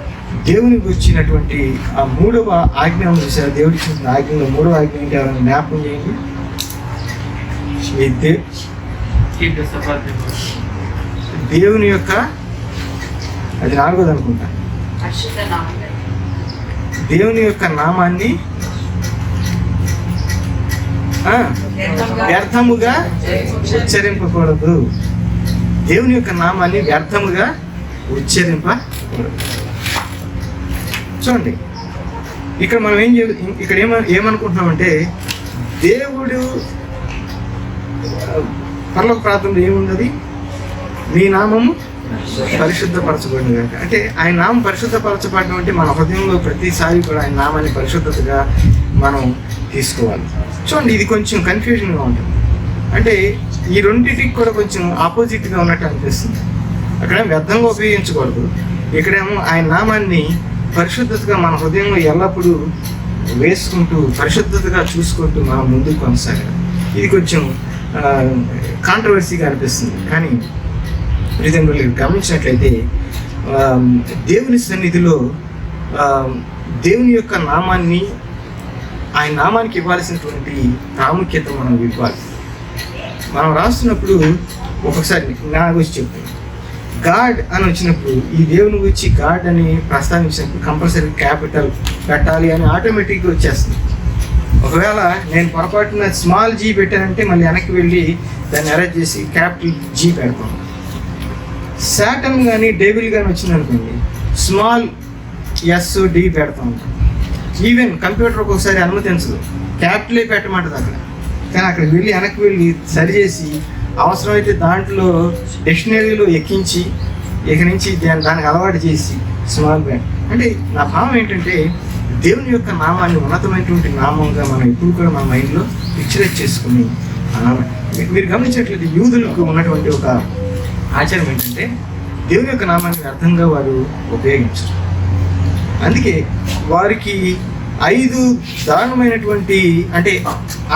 దేవునికి వచ్చినటువంటి ఆ 3వ ఆజ్ఞ చూసారు. దేవుడికి ఇచ్చిన ఆజ్ఞలో 3వ ఆజ్ఞ ఏంటి? ఎవరైనా జ్ఞాపకం చేయండి. దేవుని యొక్క, అది 4వది అనుకుంటా, దేవుని యొక్క నామాన్ని వ్యర్థముగా ఉచ్చరింపకూడదు. దేవుని యొక్క నామాన్ని వ్యర్థముగా ఉచ్చరింపకూడదు. చూడండి, ఇక్కడ మనం ఇక్కడ ఏమనుకుంటున్నామంటే, దేవుడు పరలోక ప్రార్థనలో ఏమున్నది? నీ నామము పరిశుద్ధపరచబడిన కనుక. అంటే ఆయన నామం పరిశుద్ధపరచబడడం అంటే మన హృదయంలో ప్రతిసారి కూడా ఆయన నామాన్ని పరిశుద్ధతగా మనం తీసుకోవాలి. చూడండి, ఇది కొంచెం కన్ఫ్యూజన్గా ఉంటుంది. అంటే ఈ రెండింటికి కూడా కొంచెం ఆపోజిట్గా ఉన్నట్టు అనిపిస్తుంది. అక్కడ వ్యర్థంగా ఉపయోగించకూడదు, ఇక్కడేమో ఆయన నామాన్ని పరిశుద్ధతగా మన హృదయంలో ఎల్లప్పుడూ వేసుకుంటూ పరిశుద్ధతగా చూసుకుంటూ మనం ముందుకు కొనసాగాలి. ఇది కొంచెం కాంట్రవర్సీగా అనిపిస్తుంది. కానీ ప్రియమిత్రులు గమనించినట్లయితే దేవుని సన్నిధిలో దేవుని యొక్క నామాన్ని, ఆయన నామానికి ఇవ్వాల్సినటువంటి ప్రాముఖ్యత మనం ఇవ్వాలి. మనం రాస్తున్నప్పుడు ఒకసారి నా గురించి చెప్తాను. గాడ్ అని వచ్చినప్పుడు, ఈ దేవుని గురించి గాడ్ అని ప్రస్తావించినప్పుడు కంపల్సరీ క్యాపిటల్ పెట్టాలి అని ఆటోమేటిక్గా వచ్చేస్తుంది. ఒకవేళ నేను పొరపాటున స్మాల్ జీ పెట్టానంటే మళ్ళీ వెనక్కి వెళ్ళి దాన్ని అరేంజ్ చేసి క్యాపిటల్ జీ పెడతాం. శాటన్ కానీ డెవిల్ కానీ వచ్చిందనుకోండి, స్మాల్ SD పెడతాం. ఈవెన్ కంప్యూటర్ ఒక్కొక్కసారి అనుమతించదు, క్యాపిటలే పెట్టమంటది అక్కడ. కానీ అక్కడికి వెళ్ళి వెనక్కి వెళ్ళి సరిచేసి అవసరమైతే దాంట్లో డిక్షనరీలో ఎక్కించి ఇక నుంచి దానికి అలవాటు చేసి స్మాల్ బ్యాట్. అంటే నా భావం ఏంటంటే, దేవుని యొక్క నామాన్ని ఉన్నతమైనటువంటి నామంగా మనం ఇప్పుడు కూడా మన మైండ్లో పిక్చరైజ్ చేసుకుని మీరు గమనించినట్లయితే యూదులకు ఉన్నటువంటి ఒక ఆచారం ఏంటంటే, దేవుని యొక్క నామాన్ని వ్యర్థంగా వారు ఉపయోగించరు. అందుకే వారికి 5 దారుణమైనటువంటి అంటే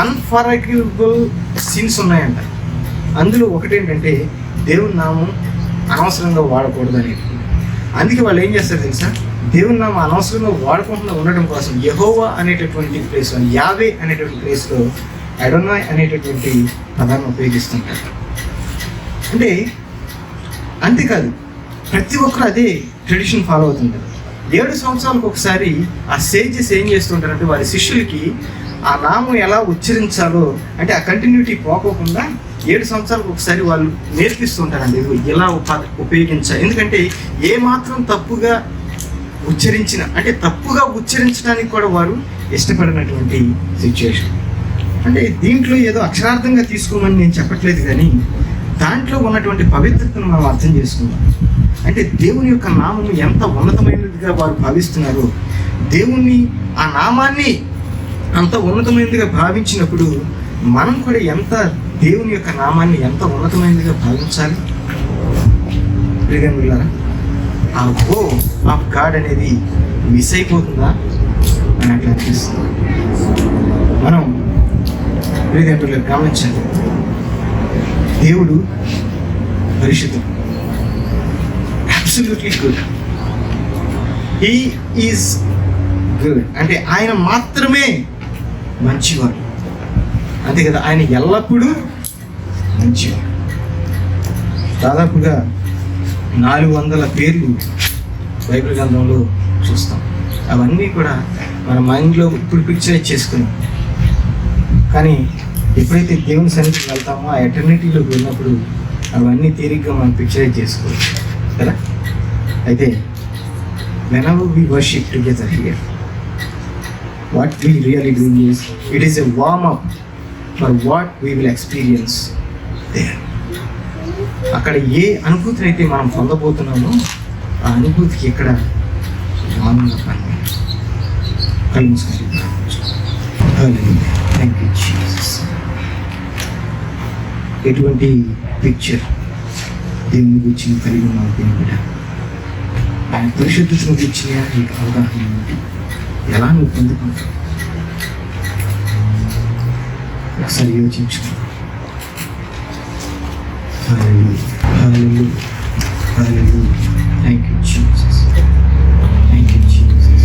అన్ఫర్గివబుల్ సిన్స్ ఉన్నాయంట. అందులో ఒకటేంటంటే దేవుని నామం అనవసరంగా వాడకూడదు అనేది. అందుకే వాళ్ళు ఏం చేస్తారు తెలుసా? దేవుని నామం అనవసరంగా వాడకుండా ఉండడం కోసం యెహోవా అనేటటువంటి ప్లేస్లో, యావే అనేటువంటి ప్లేస్లో అడోనాయ్ అనేటటువంటి పదాన్ని ఉపయోగిస్తుంటారు. అంటే అంతేకాదు, ప్రతి ఒక్కరు అదే ట్రెడిషన్ ఫాలో అవుతుంటారు. 7 సంవత్సరాలకు ఒకసారి ఆ సేజెస్ ఏం చేస్తుంటారంటే, వారి శిష్యులకి ఆ నామం ఎలా ఉచ్చరించాలో, అంటే ఆ కంటిన్యూటీ పోకోకుండా 7 సంవత్సరాలకు ఒకసారి వాళ్ళు నేర్పిస్తుంటారండి. ఎలా ఉపయోగించాలి. ఎందుకంటే ఏ మాత్రం తప్పుగా ఉచ్చరించిన, అంటే తప్పుగా ఉచ్చరించడానికి కూడా వారు ఇష్టపడినటువంటి సిచ్యువేషన్. అంటే దీంట్లో ఏదో అక్షరార్థంగా తీసుకోమని నేను చెప్పట్లేదు, కానీ దాంట్లో ఉన్నటువంటి పవిత్రతను మనం అర్థం చేసుకుందాం. అంటే దేవుని యొక్క నామము ఎంత ఉన్నతమైనదిగా వారు భావిస్తున్నారు. దేవుని ఆ నామాన్ని అంత ఉన్నతమైనదిగా భావించినప్పుడు మనం కూడా దేవుని యొక్క నామాన్ని ఎంత ఉన్నతమైనదిగా భావించాలి. ప్రియమిత్రులారా, ఆ గో ఆఫ్ గాడ్ అనేది మిస్ అయిపోతుందా అని అట్లా అనిపిస్తుంది. మనం ప్రియదేవులు గమనించాలి, దేవుడు పరిశుద్ధుడు, absolutely good. He is good అంటే ఆయన మాత్రమే మంచివాడు, అంతే కదా. ఆయన ఎల్లప్పుడూ మంచివాడు. దాదాపుగా 400 పేర్లు బైబిల్ గ్రంథంలో చూస్తాం. అవన్నీ కూడా మన మైండ్లో ఇప్పుడు పిక్చరైజ్ చేసుకున్నాం. కానీ ఎప్పుడైతే దేవుని సన్నిధికి వెళ్తామో ఆ ఎటర్నిటీలోకి వెళ్ళినప్పుడు అవన్నీ తేలిగ్గా మనం పిక్చరైజ్ చేసుకోవచ్చు కదా. అయితే whenever we worship together here, what we really do is, it is a warm up for what we will experience there. అక్కడ ఏ అనుభూతిని అయితే మనం పొందబోతున్నామో ఆ అనుభూతికి ఇక్కడ వార్మింగ్ అప్ అన్నమాట. Thank you Jesus. ఎటువంటి పిక్చర్ దేవుని గురించి కలిగి ఉన్నావు దేవుడ? ఆయన పరిశుద్ధతను గురించిన నీకు అవగాహన ఉంది. ఎలా నువ్వు పొందుకుంటావు ఒకసారి యోచించుకో. Hallelujah. Hallelujah. Hallelujah. Thank you, Jesus. Thank you, Jesus.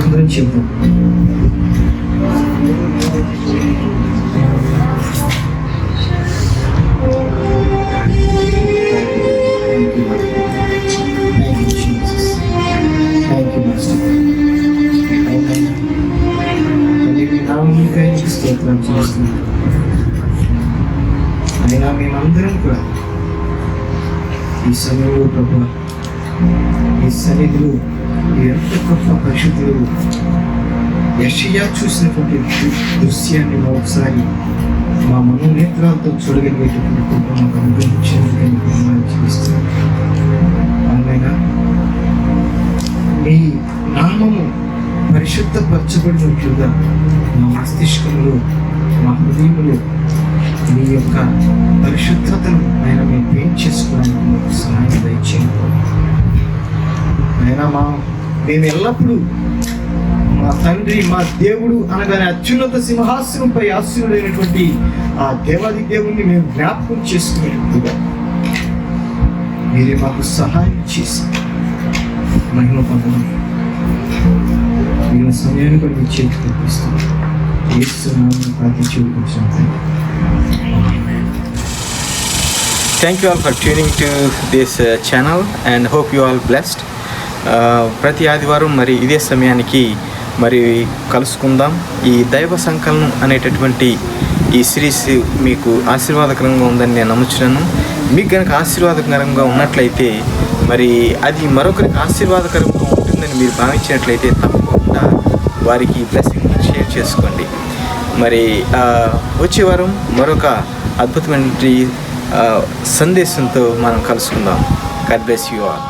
అందరం చెప్తాం. అయినా మేమందరం కూడా ఈ సమయంలో ప్రభు ఈ సన్నిధిలో ఎంత గొప్ప పరిశుద్ధులు యెషయా చూసినటువంటి దృశ్యాన్ని ఒకసారి మా మనోనేత్రాలతో చూడగలిగేటటువంటి కృప మాకు అనుగ్రహించేందుకు జీవిస్తున్నాం. అవునైనా మీ నామము పరిశుద్ధపరచబడినట్లుగా మా మస్తిష్కంలో మా హృదయంలో మీ యొక్క పరిశుద్ధతను ఆయన మేము పెయింట్ చేసుకోవడానికి మాకు సహాయం దయచేయండి. ఆయన మేము ఎల్లప్పుడూ మా తండ్రి మా దేవుడు అనగానే అత్యున్నత సింహాసనంపై ఆశీనుడైనటువంటి ఆ దేవాది దేవుణ్ణి మేము జ్ఞాపకం చేసుకునేటట్టుగా మీరే మాకు సహాయం చేసి మహిమ పొందడం మిగిలిన సమయాన్ని కూడా మీ చేతికి పంపిస్తాం. యేసునామములో ప్రార్థించి వేడుకుంటున్నాం. Thank you all for tuning to this channel and hope you all blessed. ప్రతి ఆదివారం మరి ఇదే సమయానికి మరి కలుసుకుందాం. ఈ దైవ సంకలనం అనేటటువంటి ఈ సిరీస్ మీకు ఆశీర్వాదకరంగా ఉందని నేను నమ్ముచున్నాను. మీకు కనుక ఆశీర్వాదకరంగా ఉన్నట్లయితే మరి అది మరొకరికి ఆశీర్వాదకరంగా ఉంటుందని మీరు భావించినట్లయితే తప్పకుండా వారికి బ్లెస్సింగ్ షేర్ చేసుకోండి. మరి వచ్చే వారం మరొక అద్భుతమైన సందేశంతో మనం కలుసుకుందాం. God bless you all.